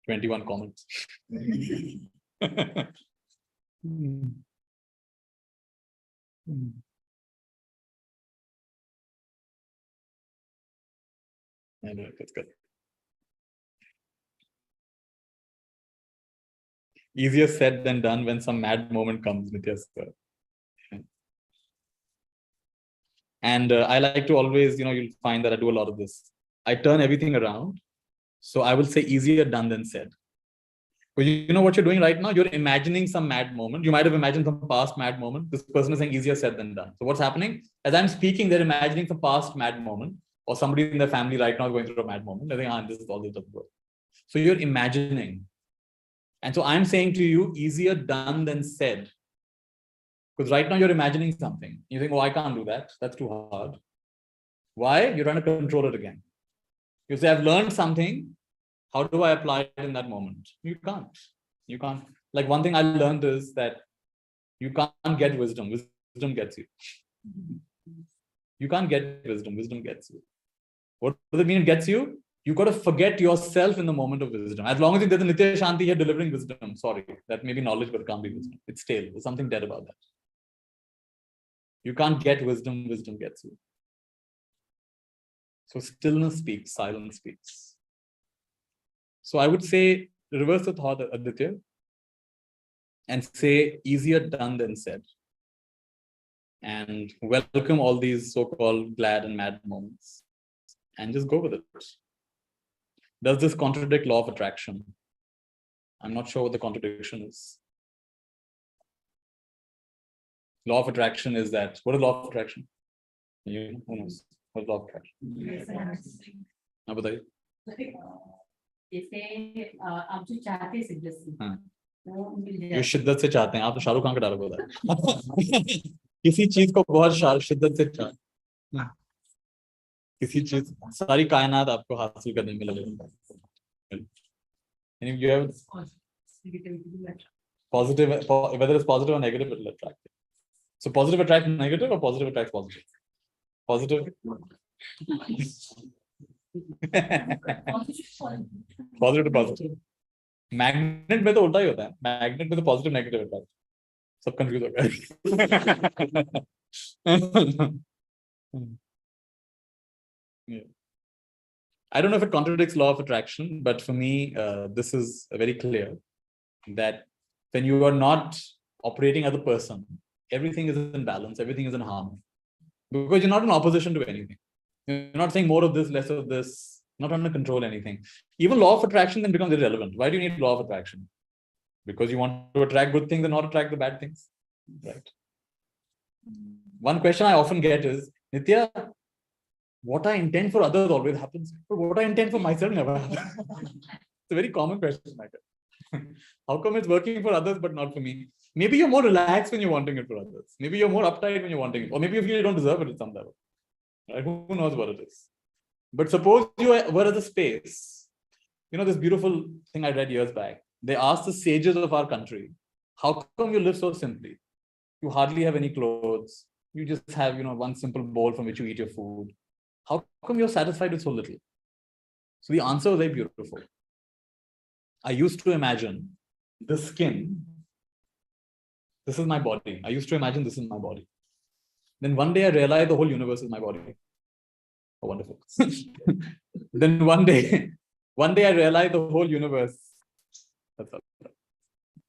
"21 comments." Anyway, that's good. Easier said than done when some mad moment comes, Nithya sir. And I like to always, you'll find that I do a lot of this. I turn everything around. So I will say easier done than said. Because you know what you're doing right now? You're imagining some mad moment. You might have imagined some past mad moment. This person is saying easier said than done. So what's happening? As I'm speaking, they're imagining some past mad moment, or somebody in their family right now going through a mad moment. They think, this is all this doesn't work. So you're imagining. And so I'm saying to you, easier done than said. Because right now you're imagining something. You think, I can't do that. That's too hard. Why? You're trying to control it again. You say, I've learned something. How do I apply it in that moment? You can't. You can't. Like one thing I learned is that you can't get wisdom. Wisdom gets you. You can't get wisdom. Wisdom gets you. What does it mean it gets you? You got to forget yourself in the moment of wisdom. As long as there's a Nithya Shanti here delivering wisdom, sorry, that may be knowledge, but it can't be wisdom. It's stale. There's something dead about that. You can't get wisdom. Wisdom gets you. So stillness speaks, silence speaks. So I would say, reverse the thought, Aditya, and say easier done than said. And welcome all these so-called glad and mad moments. And just go with it. Does this contradict law of attraction? I'm not sure what the contradiction is. Law of attraction is that, what is law of attraction? Who knows? What is law of attraction? Now, बताइए. जो शिद्दत से चाहते हैं, आप तो शाहरुख खान का dialogue होता है. किसी चीज को बहुत शिद्दत से चाहते हैं, किसी चीज, सारी कायनात आपको हासिल करने में लगेगा. You have positive, whether it's positive or negative, it will attract it. So positive attracts negative or positive attracts positive? Positive. Positive to positive. Magnet में तो उल्टा ही होता है. मैग्नेट में तो पॉजिटिव नेगेटिव होता है. सब कंफ्यूज हो गए. I don't know if it contradicts law of attraction, but for me, this is very clear that when you are not operating as a person, everything is in balance, everything is in harmony. Because you're not in opposition to anything. You're not saying more of this, less of this, not trying to control anything. Even law of attraction then becomes irrelevant. Why do you need law of attraction? Because you want to attract good things and not attract the bad things. Right. One question I often get is, Nithya, what I intend for others always happens, but what I intend for myself never happens. It's a very common question, I guess. How come it's working for others but not for me? Maybe you're more relaxed when you're wanting it for others. Maybe you're more uptight when you're wanting it. Or maybe you feel you don't deserve it at some level. Right? Who knows what it is? But suppose you were at a space. You know, this beautiful thing I read years back. They asked the sages of our country, how come you live so simply? You hardly have any clothes. You just have, one simple bowl from which you eat your food. How come you're satisfied with so little? So the answer was very beautiful. I used to imagine the skin. This is my body. I used to imagine this is my body. Then one day I realized the whole universe is my body. Oh, wonderful. Then one day I realized the whole universe. That's all.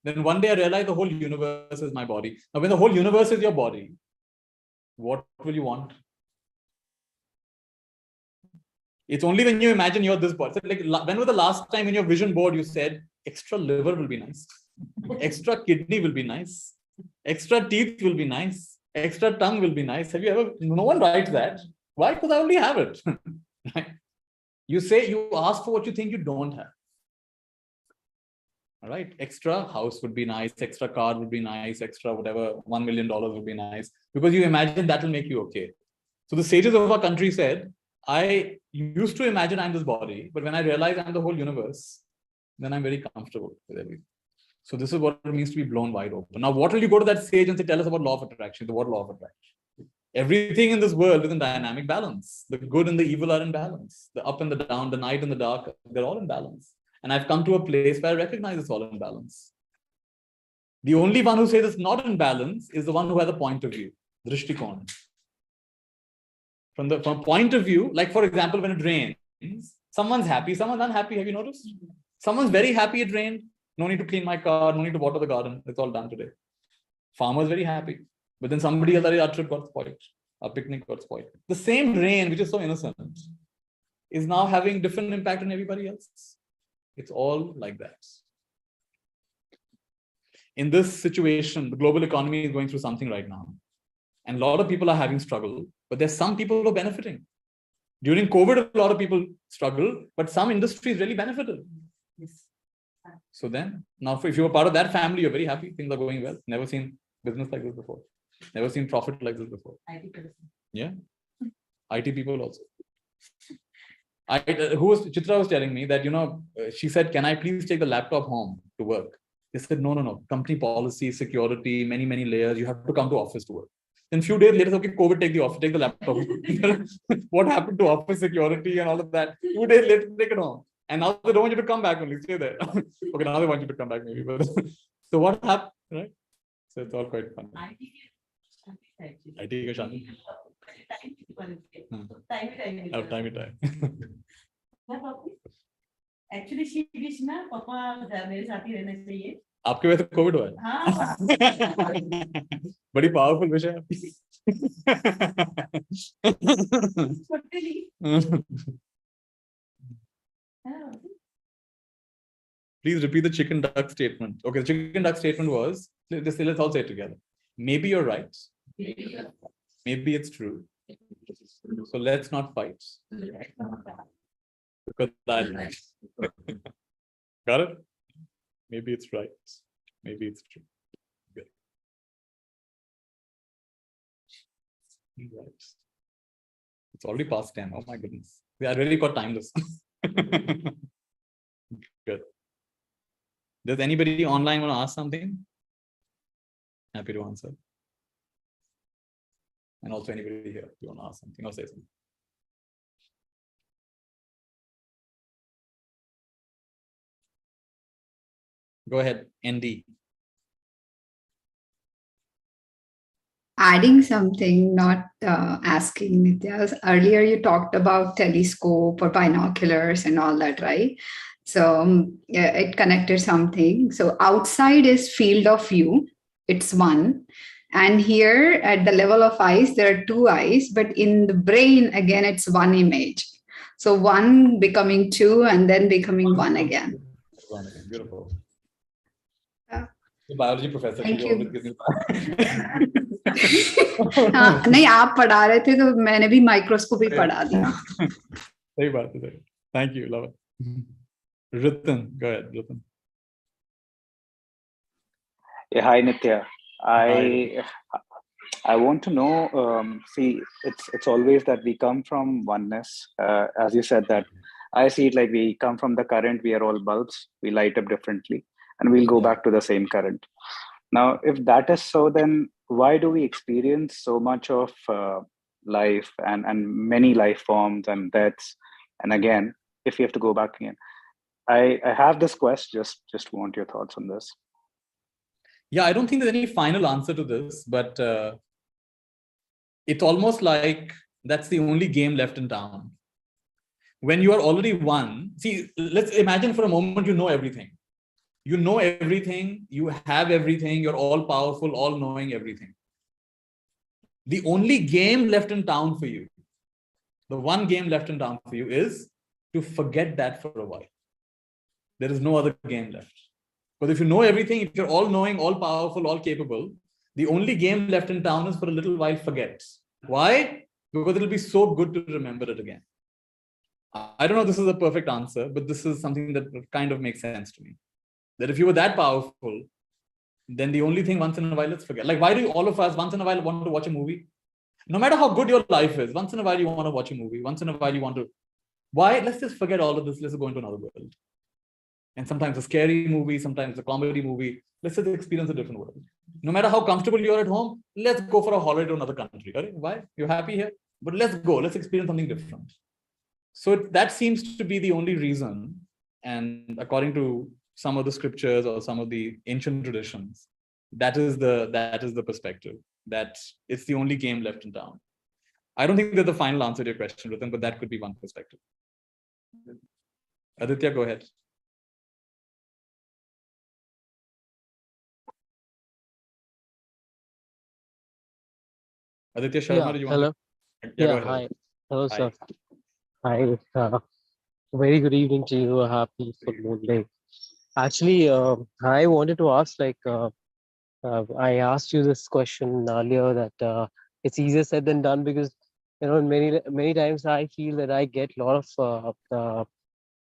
Then one day I realized the whole universe is my body. Now, when the whole universe is your body, what will you want? It's only when you imagine you're this body. So like, when was the last time in your vision board you said, extra liver will be nice? Extra kidney will be nice. Extra teeth will be nice. Extra tongue will be nice. Have you ever? No one writes that. Why? Because I already have it. Right? You ask for what you think you don't have. All right. Extra house would be nice. Extra car would be nice. Extra whatever, $1 million would be nice. Because you imagine that will make you okay. So the sages of our country said, I used to imagine I'm this body, but when I realize I'm the whole universe, then I'm very comfortable with everything. So this is what it means to be blown wide open. Now, what will you go to that sage and say, tell us about law of attraction? The what law of attraction? Everything in this world is in dynamic balance. The good and the evil are in balance. The up and the down, the night and the dark, they're all in balance. And I've come to a place where I recognize it's all in balance. The only one who says it's not in balance is the one who has a point of view, drishtikon. From a point of view, like for example, when it rains, someone's happy, someone's unhappy. Have you noticed? Someone's very happy it rained. No need to clean my car, no need to water the garden. It's all done today. Farmer's very happy. But then somebody else, our trip got spoiled. Our picnic got spoiled. The same rain, which is so innocent, is now having different impact on everybody else. It's all like that. In this situation, the global economy is going through something right now. And a lot of people are having struggle, but there's some people who are benefiting. During COVID, a lot of people struggled, but some industries really benefited. Yes. So then, now if you're part of that family, you're very happy. Things are going well. Never seen business like this before. Never seen profit like this before. Yeah. IT people also. Chitra was telling me that, she said, can I please take the laptop home to work? They said, no. Company policy, security, many, many layers. You have to come to office to work. Then few days later, okay, COVID, take the laptop. What happened to office security and all of that? 2 days later, take it home. And now they don't want you to come back only, stay there. Okay, now they want you to come back maybe. But so what happened, right? So it's all quite fun. IT ka Shanti. Time. Actually, she wish na Papa मेरे साथ ही रहना चाहिए. आपके वजह से Covid हुआ है. बड़ी पावरफुल विषय है. Please repeat the chicken duck statement. Okay, the chicken duck statement was, let's all say it together. Maybe you're right. Maybe it's true. So let's not fight. Because I'm right. Got it? Maybe it's right. Maybe it's true. Good. Right. It's already past 10. Oh my goodness. I really got timeless. Good. Does anybody online want to ask something? Happy to answer. And also anybody here, you want to ask something or say something? Go ahead, ND. Adding something, not asking, Nithya. Earlier you talked about telescope or binoculars and all that, right? So it connected something. So outside is field of view. It's one. And here at the level of eyes, there are two eyes, but in the brain, again, it's one image. So one becoming two and then becoming one again. Beautiful. The biology professor. Thank you. नहीं आप पढ़ा रहे थे तो मैंने भी microscopy पढ़ा दिया. सही बात है. Thank you, love it. Ratan, go ahead, Ratan. Yeah, hi Nithya. I want to know. See, it's always that we come from oneness. As you said that, I see it like we come from the current. We are all bulbs. We light up differently, and we'll go back to the same current. Now, if that is so, then why do we experience so much of life and many life forms and deaths? And again, if you have to go back again, I have this quest. Just want your thoughts on this. Yeah, I don't think there's any final answer to this, but it's almost like that's the only game left in town. When you are already one, see, let's imagine for a moment you know everything. You know everything, you have everything, you're all powerful, all knowing everything. The only game left in town for you, the one game left in town for you is to forget that for a while. There is no other game left. Because if you know everything, if you're all knowing, all powerful, all capable, the only game left in town is for a little while forget. Why? Because it'll be so good to remember it again. I don't know if this is a perfect answer, but this is something that kind of makes sense to me. That if you were that powerful, then the only thing once in a while, let's forget. Like, why do all of us once in a while want to watch a movie? No matter how good your life is, once in a while you want to watch a movie. Once in a while you want to. Why? Let's just forget all of this. Let's go into another world. And sometimes a scary movie, sometimes a comedy movie. Let's just experience a different world. No matter how comfortable you're at home, let's go for a holiday to another country. Right? Why? You're happy here? But let's go. Let's experience something different. So that seems to be the only reason. And according to some of the scriptures or some of the ancient traditions, that is the perspective, that it's the only game left in town. I don't think that's the final answer to your question, Ratan, but that could be one perspective. Aditya, go ahead. Aditya Sharma, do you want Hello. to? Yeah, go ahead. hi. Hello, Hi. sir. Hi. Very good evening to you. Happy full moon day. Actually, I wanted to ask, I asked you this question earlier that it's easier said than done because, many times I feel that I get a lot of,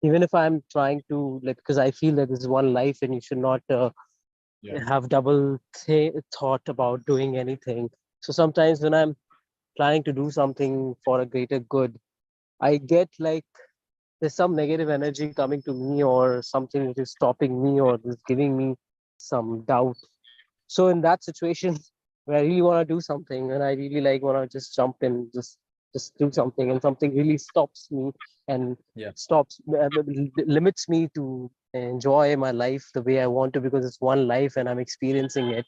even if I'm trying to, because I feel that this is one life and you should not have double thought about doing anything. So sometimes when I'm planning to do something for a greater good, I get like there's some negative energy coming to me or something which is stopping me or is giving me some doubt. So in that situation where I really want to do something and I really want to just jump in, just do something, and something really stops me and limits me to enjoy my life the way I want to, because it's one life and I'm experiencing it,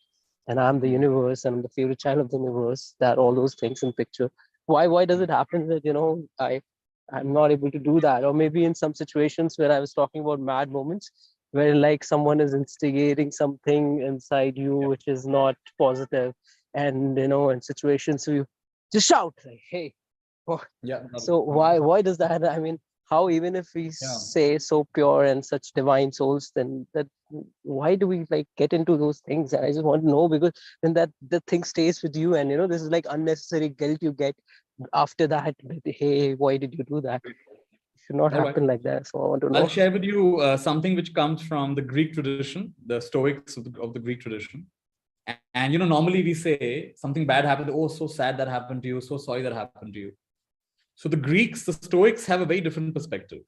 and I'm the universe and I'm the favorite child of the universe, that all those things in picture. Why does it happen that I'm not able to do that? Or maybe in some situations where I was talking about mad moments, where like someone is instigating something inside you which is not positive, and in situations where you just shout like, hey. So why does that? I mean, how, even if we say so pure and such divine souls, then that why do we like get into those things? I just want to know, because then that the thing stays with you, and this is like unnecessary guilt you get after that. Hey, why did you do that? It should not happen like that. So I want to know. I'll share with you something which comes from the Greek tradition, the Stoics of the Greek tradition. And normally we say something bad happened. Oh, so sad that happened to you. So sorry that happened to you. So the Stoics have a very different perspective.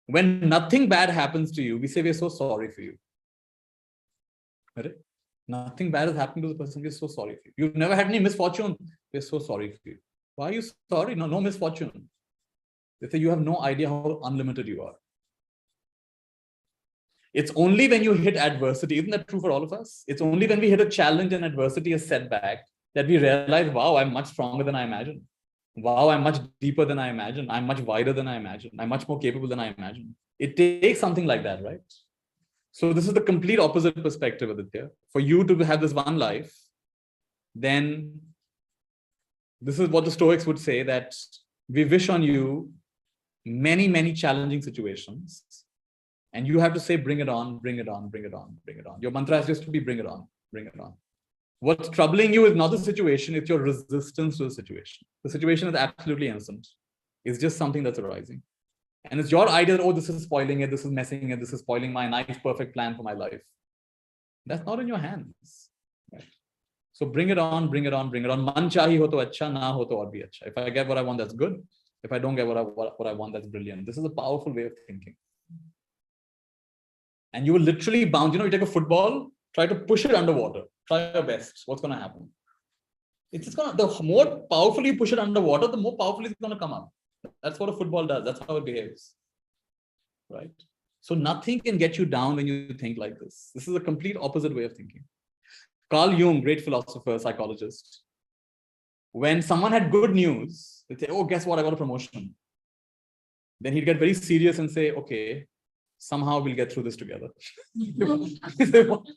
When nothing bad happens to you, we say we're so sorry for you. Right? Nothing bad has happened to the person. We're so sorry for you. You've never had any misfortune. We're so sorry for you. Why are you sorry? No misfortune. They say you have no idea how unlimited you are. It's only when you hit adversity, isn't that true for all of us? It's only when we hit a challenge and adversity, a setback, that we realize, wow, I'm much stronger than I imagined. Wow, I'm much deeper than I imagined. I'm much wider than I imagined. I'm much more capable than I imagined. It takes something like that, right? So this is the complete opposite perspective, Aditya. For you to have this one life, then this is what the Stoics would say, that we wish on you many, many challenging situations. And you have to say, bring it on, bring it on, bring it on, bring it on. Your mantra has just to be, bring it on, bring it on. What's troubling you is not the situation, it's your resistance to the situation. The situation is absolutely innocent. It's just something that's arising. And it's your idea that, oh, this is spoiling it, this is messing it, this is spoiling my nice, perfect plan for my life. That's not in your hands. Right? So bring it on, bring it on, bring it on. Man chahi ho to acha, na ho to aur bhi acha. If I get what I want, that's good. If I don't get what I want, that's brilliant. This is a powerful way of thinking. And you will literally bounce. You take a football, try to push it underwater. Try your best. What's going to happen? It's just going to, the more powerfully you push it underwater, the more powerfully it's going to come up. That's what a football does. That's how it behaves. Right? So nothing can get you down when you think like this. This is a complete opposite way of thinking. Carl Jung, great philosopher, psychologist. When someone had good news, they'd say, oh, guess what? I got a promotion. Then he'd get very serious and say, okay, somehow we'll get through this together.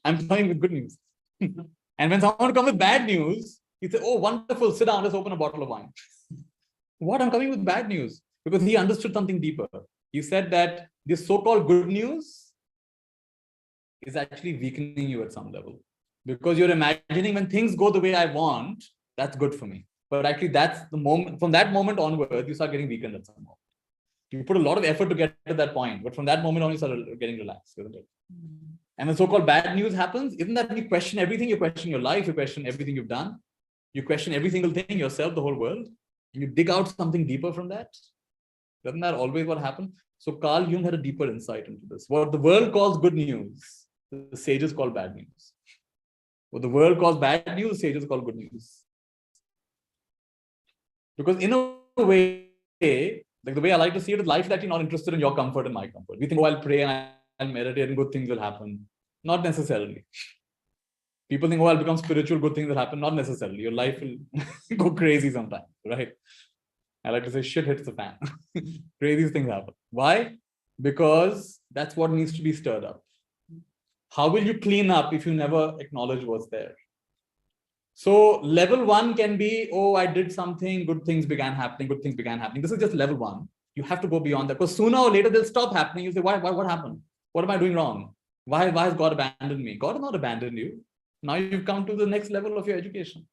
I'm coming with good news. And when someone comes with bad news, he said, oh, wonderful, sit down, let's open a bottle of wine. What? I'm coming with bad news? Because he understood something deeper. He said that this so-called good news is actually weakening you at some level. Because you're imagining when things go the way I want, that's good for me. But actually, that's the moment, from that moment onward, you start getting weakened at some moment. You put a lot of effort to get to that point, but from that moment on, you start getting relaxed, isn't it? And when so-called bad news happens, isn't that you question everything? You question your life, you question everything you've done, you question every single thing, yourself, the whole world, and you dig out something deeper from that. Doesn't that always what happened? So Carl Jung had a deeper insight into this. What the world calls good news, the sages call bad news. What the world calls bad news, the sages call good news. Because in a way, like the way I like to see it, is life is actually not interested in your comfort and my comfort. We think, oh, I'll pray and I'll meditate and good things will happen. Not necessarily. People think, oh, I'll become spiritual, good things will happen. Not necessarily. Your life will go crazy sometimes, right? I like to say shit hits the fan. Crazy things happen. Why? Because that's what needs to be stirred up. How will you clean up if you never acknowledge what's there? So level 1 can be, oh, I did something, good things began happening, good things began happening. This is just level 1. You have to go beyond that, because sooner or later they'll stop happening. You say, why, what happened? What am I doing wrong? Why has God abandoned me? God has not abandoned you. Now you've come to the next level of your education,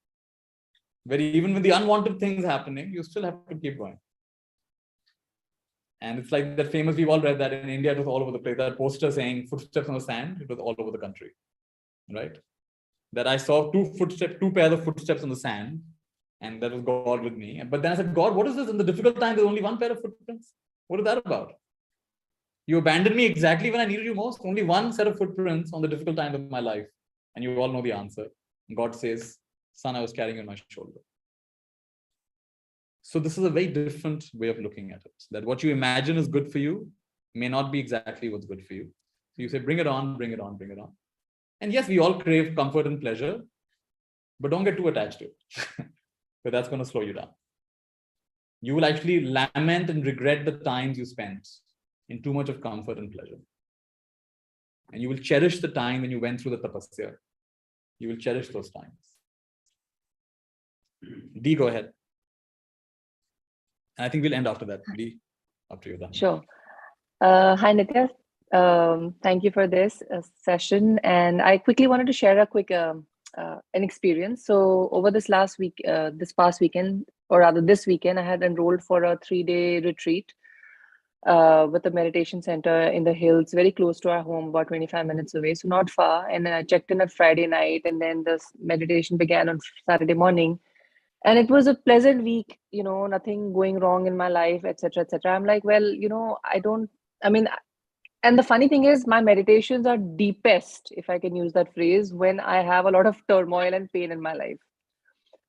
where even with the unwanted things happening, you still have to keep going. And it's like that famous, we've all read that in India, it was all over the place, that poster saying footsteps on the sand, it was all over the country, right? That I saw two pairs of footsteps on the sand, and that was God with me. But then I said, God, what is this? In the difficult time, there's only one pair of footprints. What is that about? You abandoned me exactly when I needed you most. Only one set of footprints on the difficult time of my life. And you all know the answer. And God says, son, I was carrying you on my shoulder. So this is a very different way of looking at it. That what you imagine is good for you may not be exactly what's good for you. So you say, bring it on, bring it on, bring it on. And yes, we all crave comfort and pleasure, but don't get too attached to it, because that's going to slow you down. You will actually lament and regret the times you spent in too much of comfort and pleasure. And you will cherish the time when you went through the tapasya. You will cherish those times. D, go ahead. And I think we'll end after that. D, after you're done. Sure. Hi, Nithya. Thank you for this session. And I quickly wanted to share a quick an experience. So over this past weekend, or rather this weekend, I had enrolled for a 3-day retreat with a meditation center in the hills, very close to our home, about 25 minutes away, so not far. And then I checked in at Friday night, and then this meditation began on Saturday morning. And it was a pleasant week, nothing going wrong in my life, etc., etc. I'm like, well, and the funny thing is, my meditations are deepest, if I can use that phrase, when I have a lot of turmoil and pain in my life.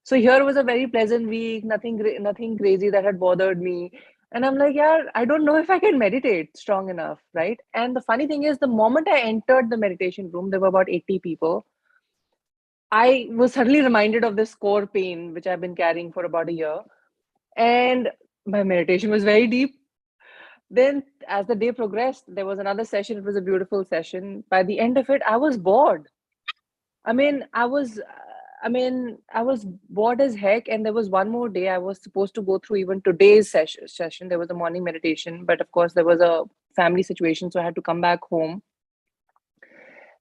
So here was a very pleasant week, nothing crazy that had bothered me. And I'm like, yeah, I don't know if I can meditate strong enough, right? And the funny thing is, the moment I entered the meditation room, there were about 80 people. I was suddenly reminded of this core pain, which I've been carrying for about a year. And my meditation was very deep. Then as the day progressed, there was another session. It was a beautiful session. By the end of it, I was bored. I was bored as heck. And there was one more day. I was supposed to go through even today's session. There was a morning meditation, but of course there was a family situation, so I had to come back home.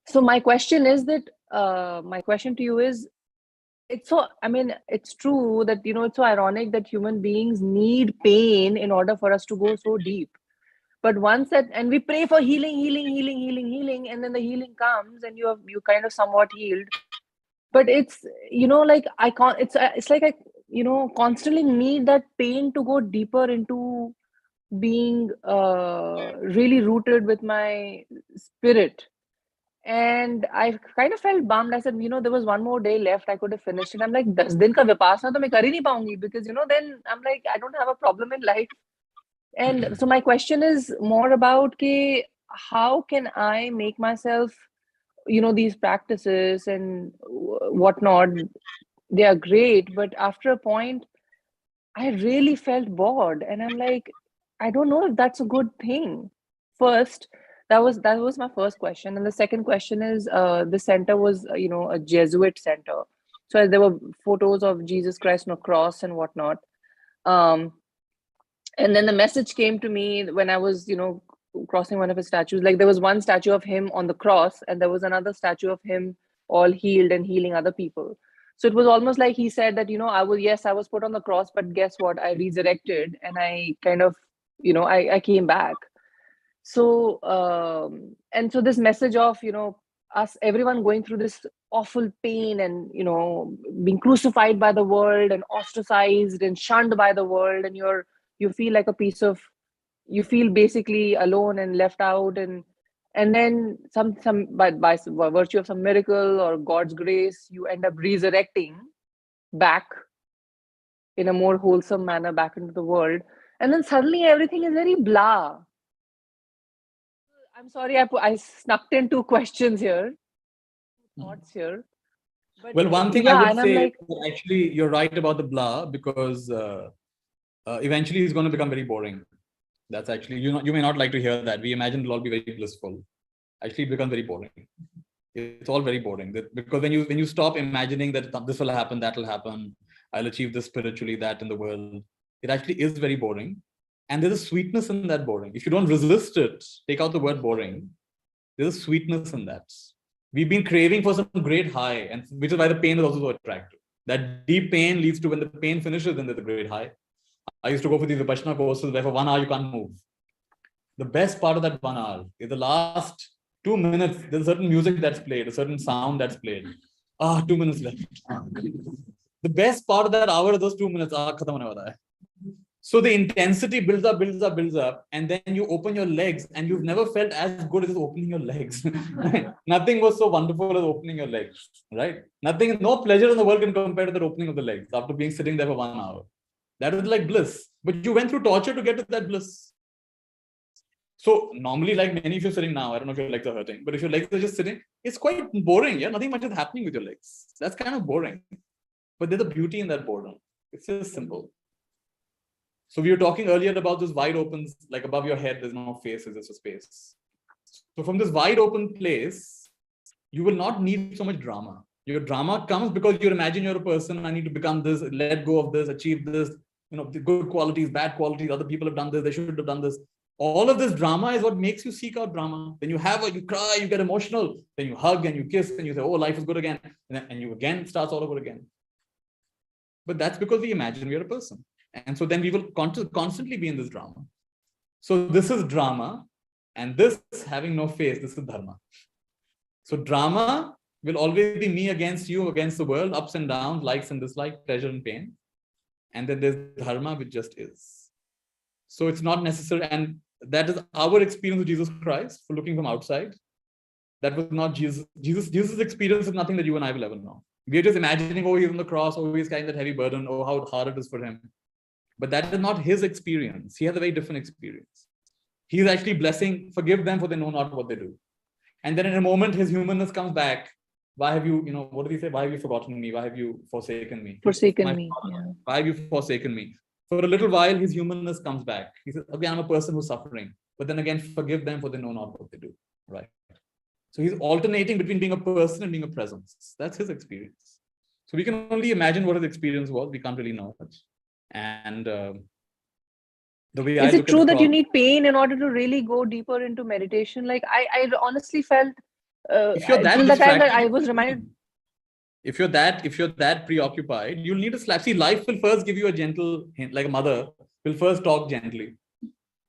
So my question to you is, it's true that, it's so ironic that human beings need pain in order for us to go so deep. But and we pray for healing, and then the healing comes and you kind of somewhat healed. But it's, it's like I, constantly need that pain to go deeper into being really rooted with my spirit. And I kind of felt bummed. I said, there was one more day left. I could have finished it. I'm like, 10 din ka vipassana to main kar hi nahi paungi, because, then I'm like, I don't have a problem in life. And so my question is more about how can I make myself, these practices and whatnot, they are great. But after a point, I really felt bored. And I'm like, I don't know if that's a good thing. First, that was my first question. And the second question is, the center was, a Jesuit center. So there were photos of Jesus Christ on a cross and whatnot. And then the message came to me when I was, crossing one of his statues. Like there was one statue of him on the cross, and there was another statue of him all healed and healing other people. So it was almost like he said that, I was put on the cross, but guess what? I resurrected and I kind of, I came back. So, and so this message of, us, everyone going through this awful pain and, being crucified by the world and ostracized and shunned by the world. And you feel like you feel basically alone and left out. And then by virtue of some miracle or God's grace, you end up resurrecting back in a more wholesome manner back into the world. And then suddenly everything is very blah. I'm sorry, I snuck in two questions here, thoughts here. But Well, one thing yeah, I would and I'm say, like, actually, you're right about the blah, because eventually it's going to become very boring. That's actually, you may not like to hear that. We imagine it'll all be very blissful. Actually, it becomes very boring. It's all very boring, because when you stop imagining that this will happen, that will happen, I'll achieve this spiritually, that in the world, it actually is very boring. And there's a sweetness in that boring. If you don't resist it, take out the word boring, there's a sweetness in that. We've been craving for some great high, and which is why the pain is also so attractive. That deep pain leads to, when the pain finishes, then there's a great high. I used to go for these Vipassana courses where for 1 hour you can't move. The best part of that 1 hour is the last 2 minutes. There's a certain music that's played, a certain sound that's played. 2 minutes left. The best part of that hour is those 2 minutes. Khatam hone wala hai. So the intensity builds up, and then you open your legs, and you've never felt as good as opening your legs. Nothing was so wonderful as opening your legs, right? No pleasure in the world can compare to the opening of the legs after being sitting there for 1 hour. That is like bliss. But you went through torture to get to that bliss. So normally, like many of you sitting now, I don't know if your legs are hurting, but if your legs are just sitting, it's quite boring. Yeah, nothing much is happening with your legs. That's kind of boring. But there's a beauty in that boredom. It's just simple. So we were talking earlier about this wide open, like above your head, there's no face, it's just a space. So from this wide open place, you will not need so much drama. Your drama comes because you imagine you're a person, I need to become this, let go of this, achieve this, the good qualities, bad qualities, other people have done this, they should have done this. All of this drama is what makes you seek out drama. Then you cry, you get emotional, then you hug and you kiss and you say, oh, life is good again. And you again starts all over again. But that's because we imagine we are a person. And so then we will constantly be in this drama. So this is drama, and this having no face, this is dharma. So drama will always be me against you, against the world, ups and downs, likes and dislikes, pleasure and pain. And then there's dharma, which just is. So it's not necessary. And that is our experience with Jesus Christ, for looking from outside. That was not Jesus. Jesus' experience is nothing that you and I will ever know. We are just imagining, oh, he's on the cross, oh, he's carrying that heavy burden, oh, how hard it is for him. But that is not his experience. He has a very different experience. He's actually blessing, forgive them for they know not what they do. And then in a moment, his humanness comes back. Why have you, what did he say? Why have you forgotten me? Why have you forsaken me? Forsaken me. Yeah. Why have you forsaken me? For a little while, his humanness comes back. He says, okay, I'm a person who's suffering. But then again, forgive them for they know not what they do. Right? So he's alternating between being a person and being a presence. That's his experience. So we can only imagine what his experience was. We can't really know much. And the way is it true that you need pain in order to really go deeper into meditation? Like I honestly felt if you're that till the time that I was reminded. If you're that preoccupied, you'll need a slap. See, life will first give you a gentle hint, like a mother will first talk gently.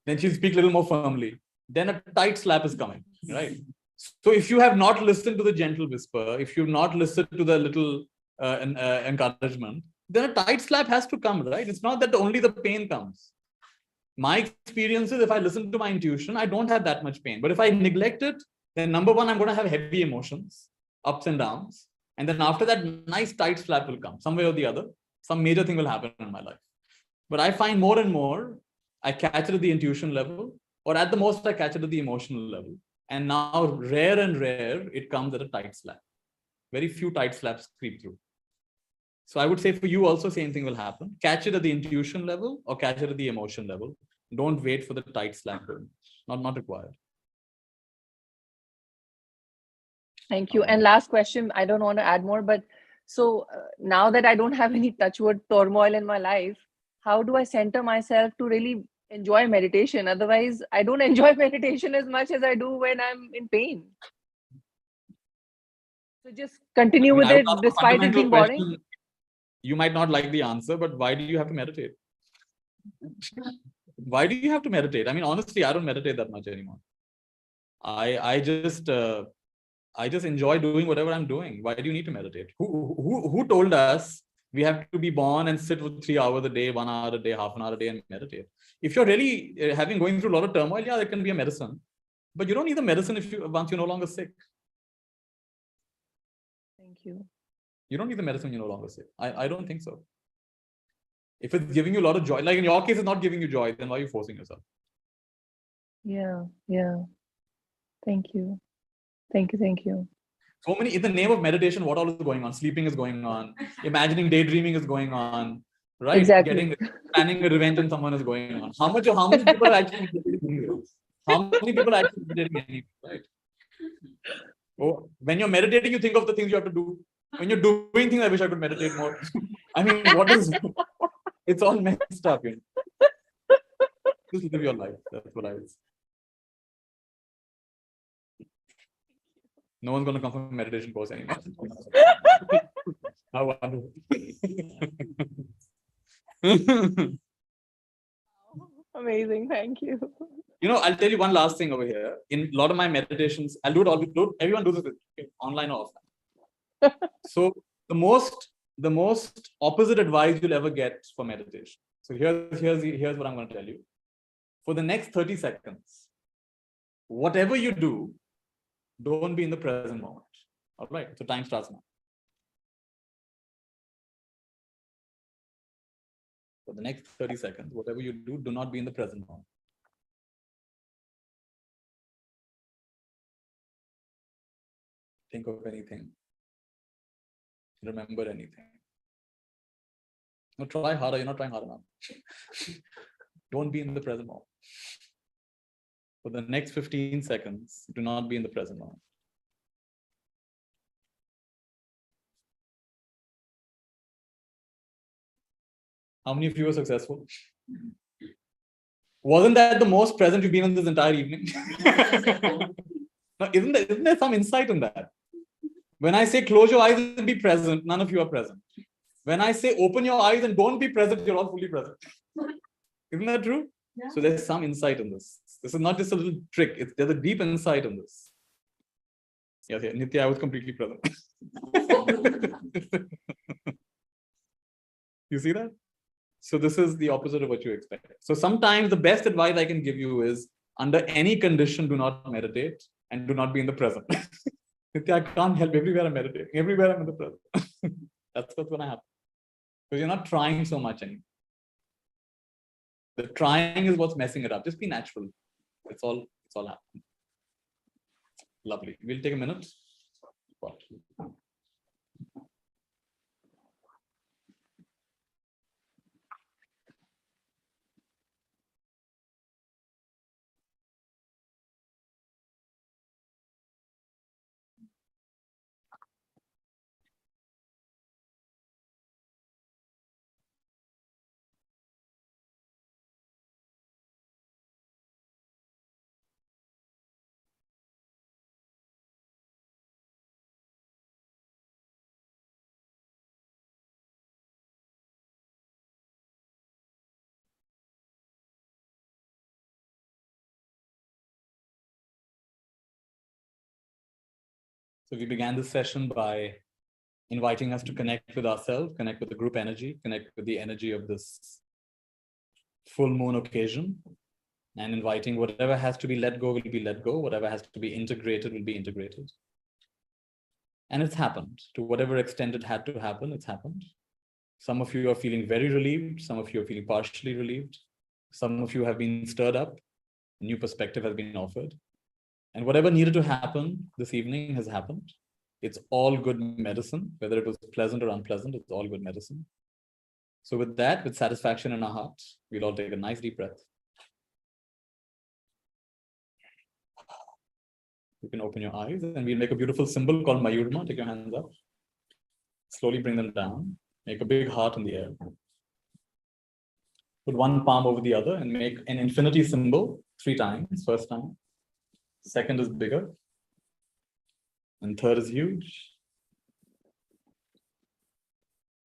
Then she'll speak a little more firmly. Then a tight slap is coming, right? So if you have not listened to the gentle whisper, if you've not listened to the little encouragement, then a tight slap has to come, right? It's not that only the pain comes. My experience is if I listen to my intuition, I don't have that much pain. But if I neglect it, then number one, I'm going to have heavy emotions, ups and downs. And then after that, nice tight slap will come. Some way or the other, some major thing will happen in my life. But I find more and more, I catch it at the intuition level, or at the most, I catch it at the emotional level. And now, rare and rare, it comes at a tight slap. Very few tight slaps creep through. So I would say for you also, same thing will happen. Catch it at the intuition level or catch it at the emotion level. Don't wait for the tight slap. Not required. Thank you. And last question, I don't want to add more, but so now that I don't have any touchwood turmoil in my life, how do I center myself to really enjoy meditation. Otherwise, I don't enjoy meditation as much as I do when I'm in pain. So just continue with I would it ask a despite it fundamental being boring. question. You might not like the answer, but why do you have to meditate? Why do you have to meditate? I mean, honestly, I don't meditate that much anymore. I just enjoy doing whatever I'm doing. Why do you need to meditate? Who told us we have to be born and sit for 3 hours a day, 1 hour a day, half an hour a day and meditate? If you're really going through a lot of turmoil, yeah, there can be a medicine. But you don't need the medicine once you're no longer sick. Thank you. You don't need the medicine when you're no longer sick. I don't think so. If it's giving you a lot of joy, like in your case, it's not giving you joy, then why are you forcing yourself? Yeah. Thank you. Thank you. So many, in the name of meditation, what all is going on? Sleeping is going on. Imagining, daydreaming is going on. Right? Exactly. Planning a revenge on someone is going on. How many people are actually meditating? How many people are actually meditating anything, right? Oh, when you're meditating, you think of the things you have to do. When you're doing things, I wish I could meditate more. I mean, what is... It's all messed up. You know? Just live your life. That's what I would say. No one's going to come from a meditation course anymore. How wonderful. Amazing. Thank you. You know, I'll tell you one last thing over here. In a lot of my meditations, I'll do it all. Everyone does it online or offline. So the most opposite advice you'll ever get for meditation. So here's what I'm going to tell you. For the next 30 seconds, whatever you do, don't be in the present moment. All right. So time starts now. For the next 30 seconds, whatever you do not be in the present moment. Think of anything. Remember anything. No, try harder. You're not trying hard enough. Don't be in the present moment. For the next 15 seconds, do not be in the present moment. How many of you were successful? Wasn't that the most present you've been in this entire evening? Now, isn't there some insight in that? When I say close your eyes and be present, none of you are present. When I say open your eyes and don't be present, you're all fully present. Isn't that true? Yeah. So there's some insight in this. This is not just a little trick. There's a deep insight in this. Yes, yeah, Nithya, I was completely present. You see that? So this is the opposite of what you expect. So sometimes the best advice I can give you is, under any condition, do not meditate and do not be in the present. Nithya, I can't help. Everywhere I'm meditating. Everywhere I'm in the present. That's what's going to happen. Because you're not trying so much anymore. The trying is what's messing it up. Just be natural. It's all happening. Lovely. We'll take a minute. What? So we began this session by inviting us to connect with ourselves, connect with the group energy, connect with the energy of this full moon occasion, and inviting whatever has to be let go will be let go, whatever has to be integrated will be integrated. And it's happened. To whatever extent it had to happen, it's happened. Some of you are feeling very relieved. Some of you are feeling partially relieved. Some of you have been stirred up. A new perspective has been offered. And whatever needed to happen this evening has happened. It's all good medicine, whether it was pleasant or unpleasant, it's all good medicine. So with that, with satisfaction in our hearts, we'll all take a nice deep breath. You can open your eyes and we'll make a beautiful symbol called Mayurma. Take your hands up. Slowly bring them down. Make a big heart in the air. Put one palm over the other and make an infinity symbol 3 times. First time. Second is bigger. And third is huge.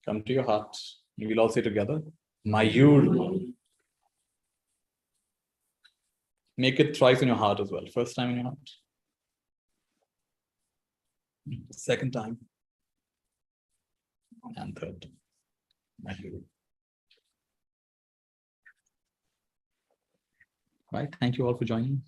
Come to your heart. We will all say together, Mayur. Make it thrice in your heart as well. First time in your heart. Second time. And third. Mayur. Right. Thank you all for joining.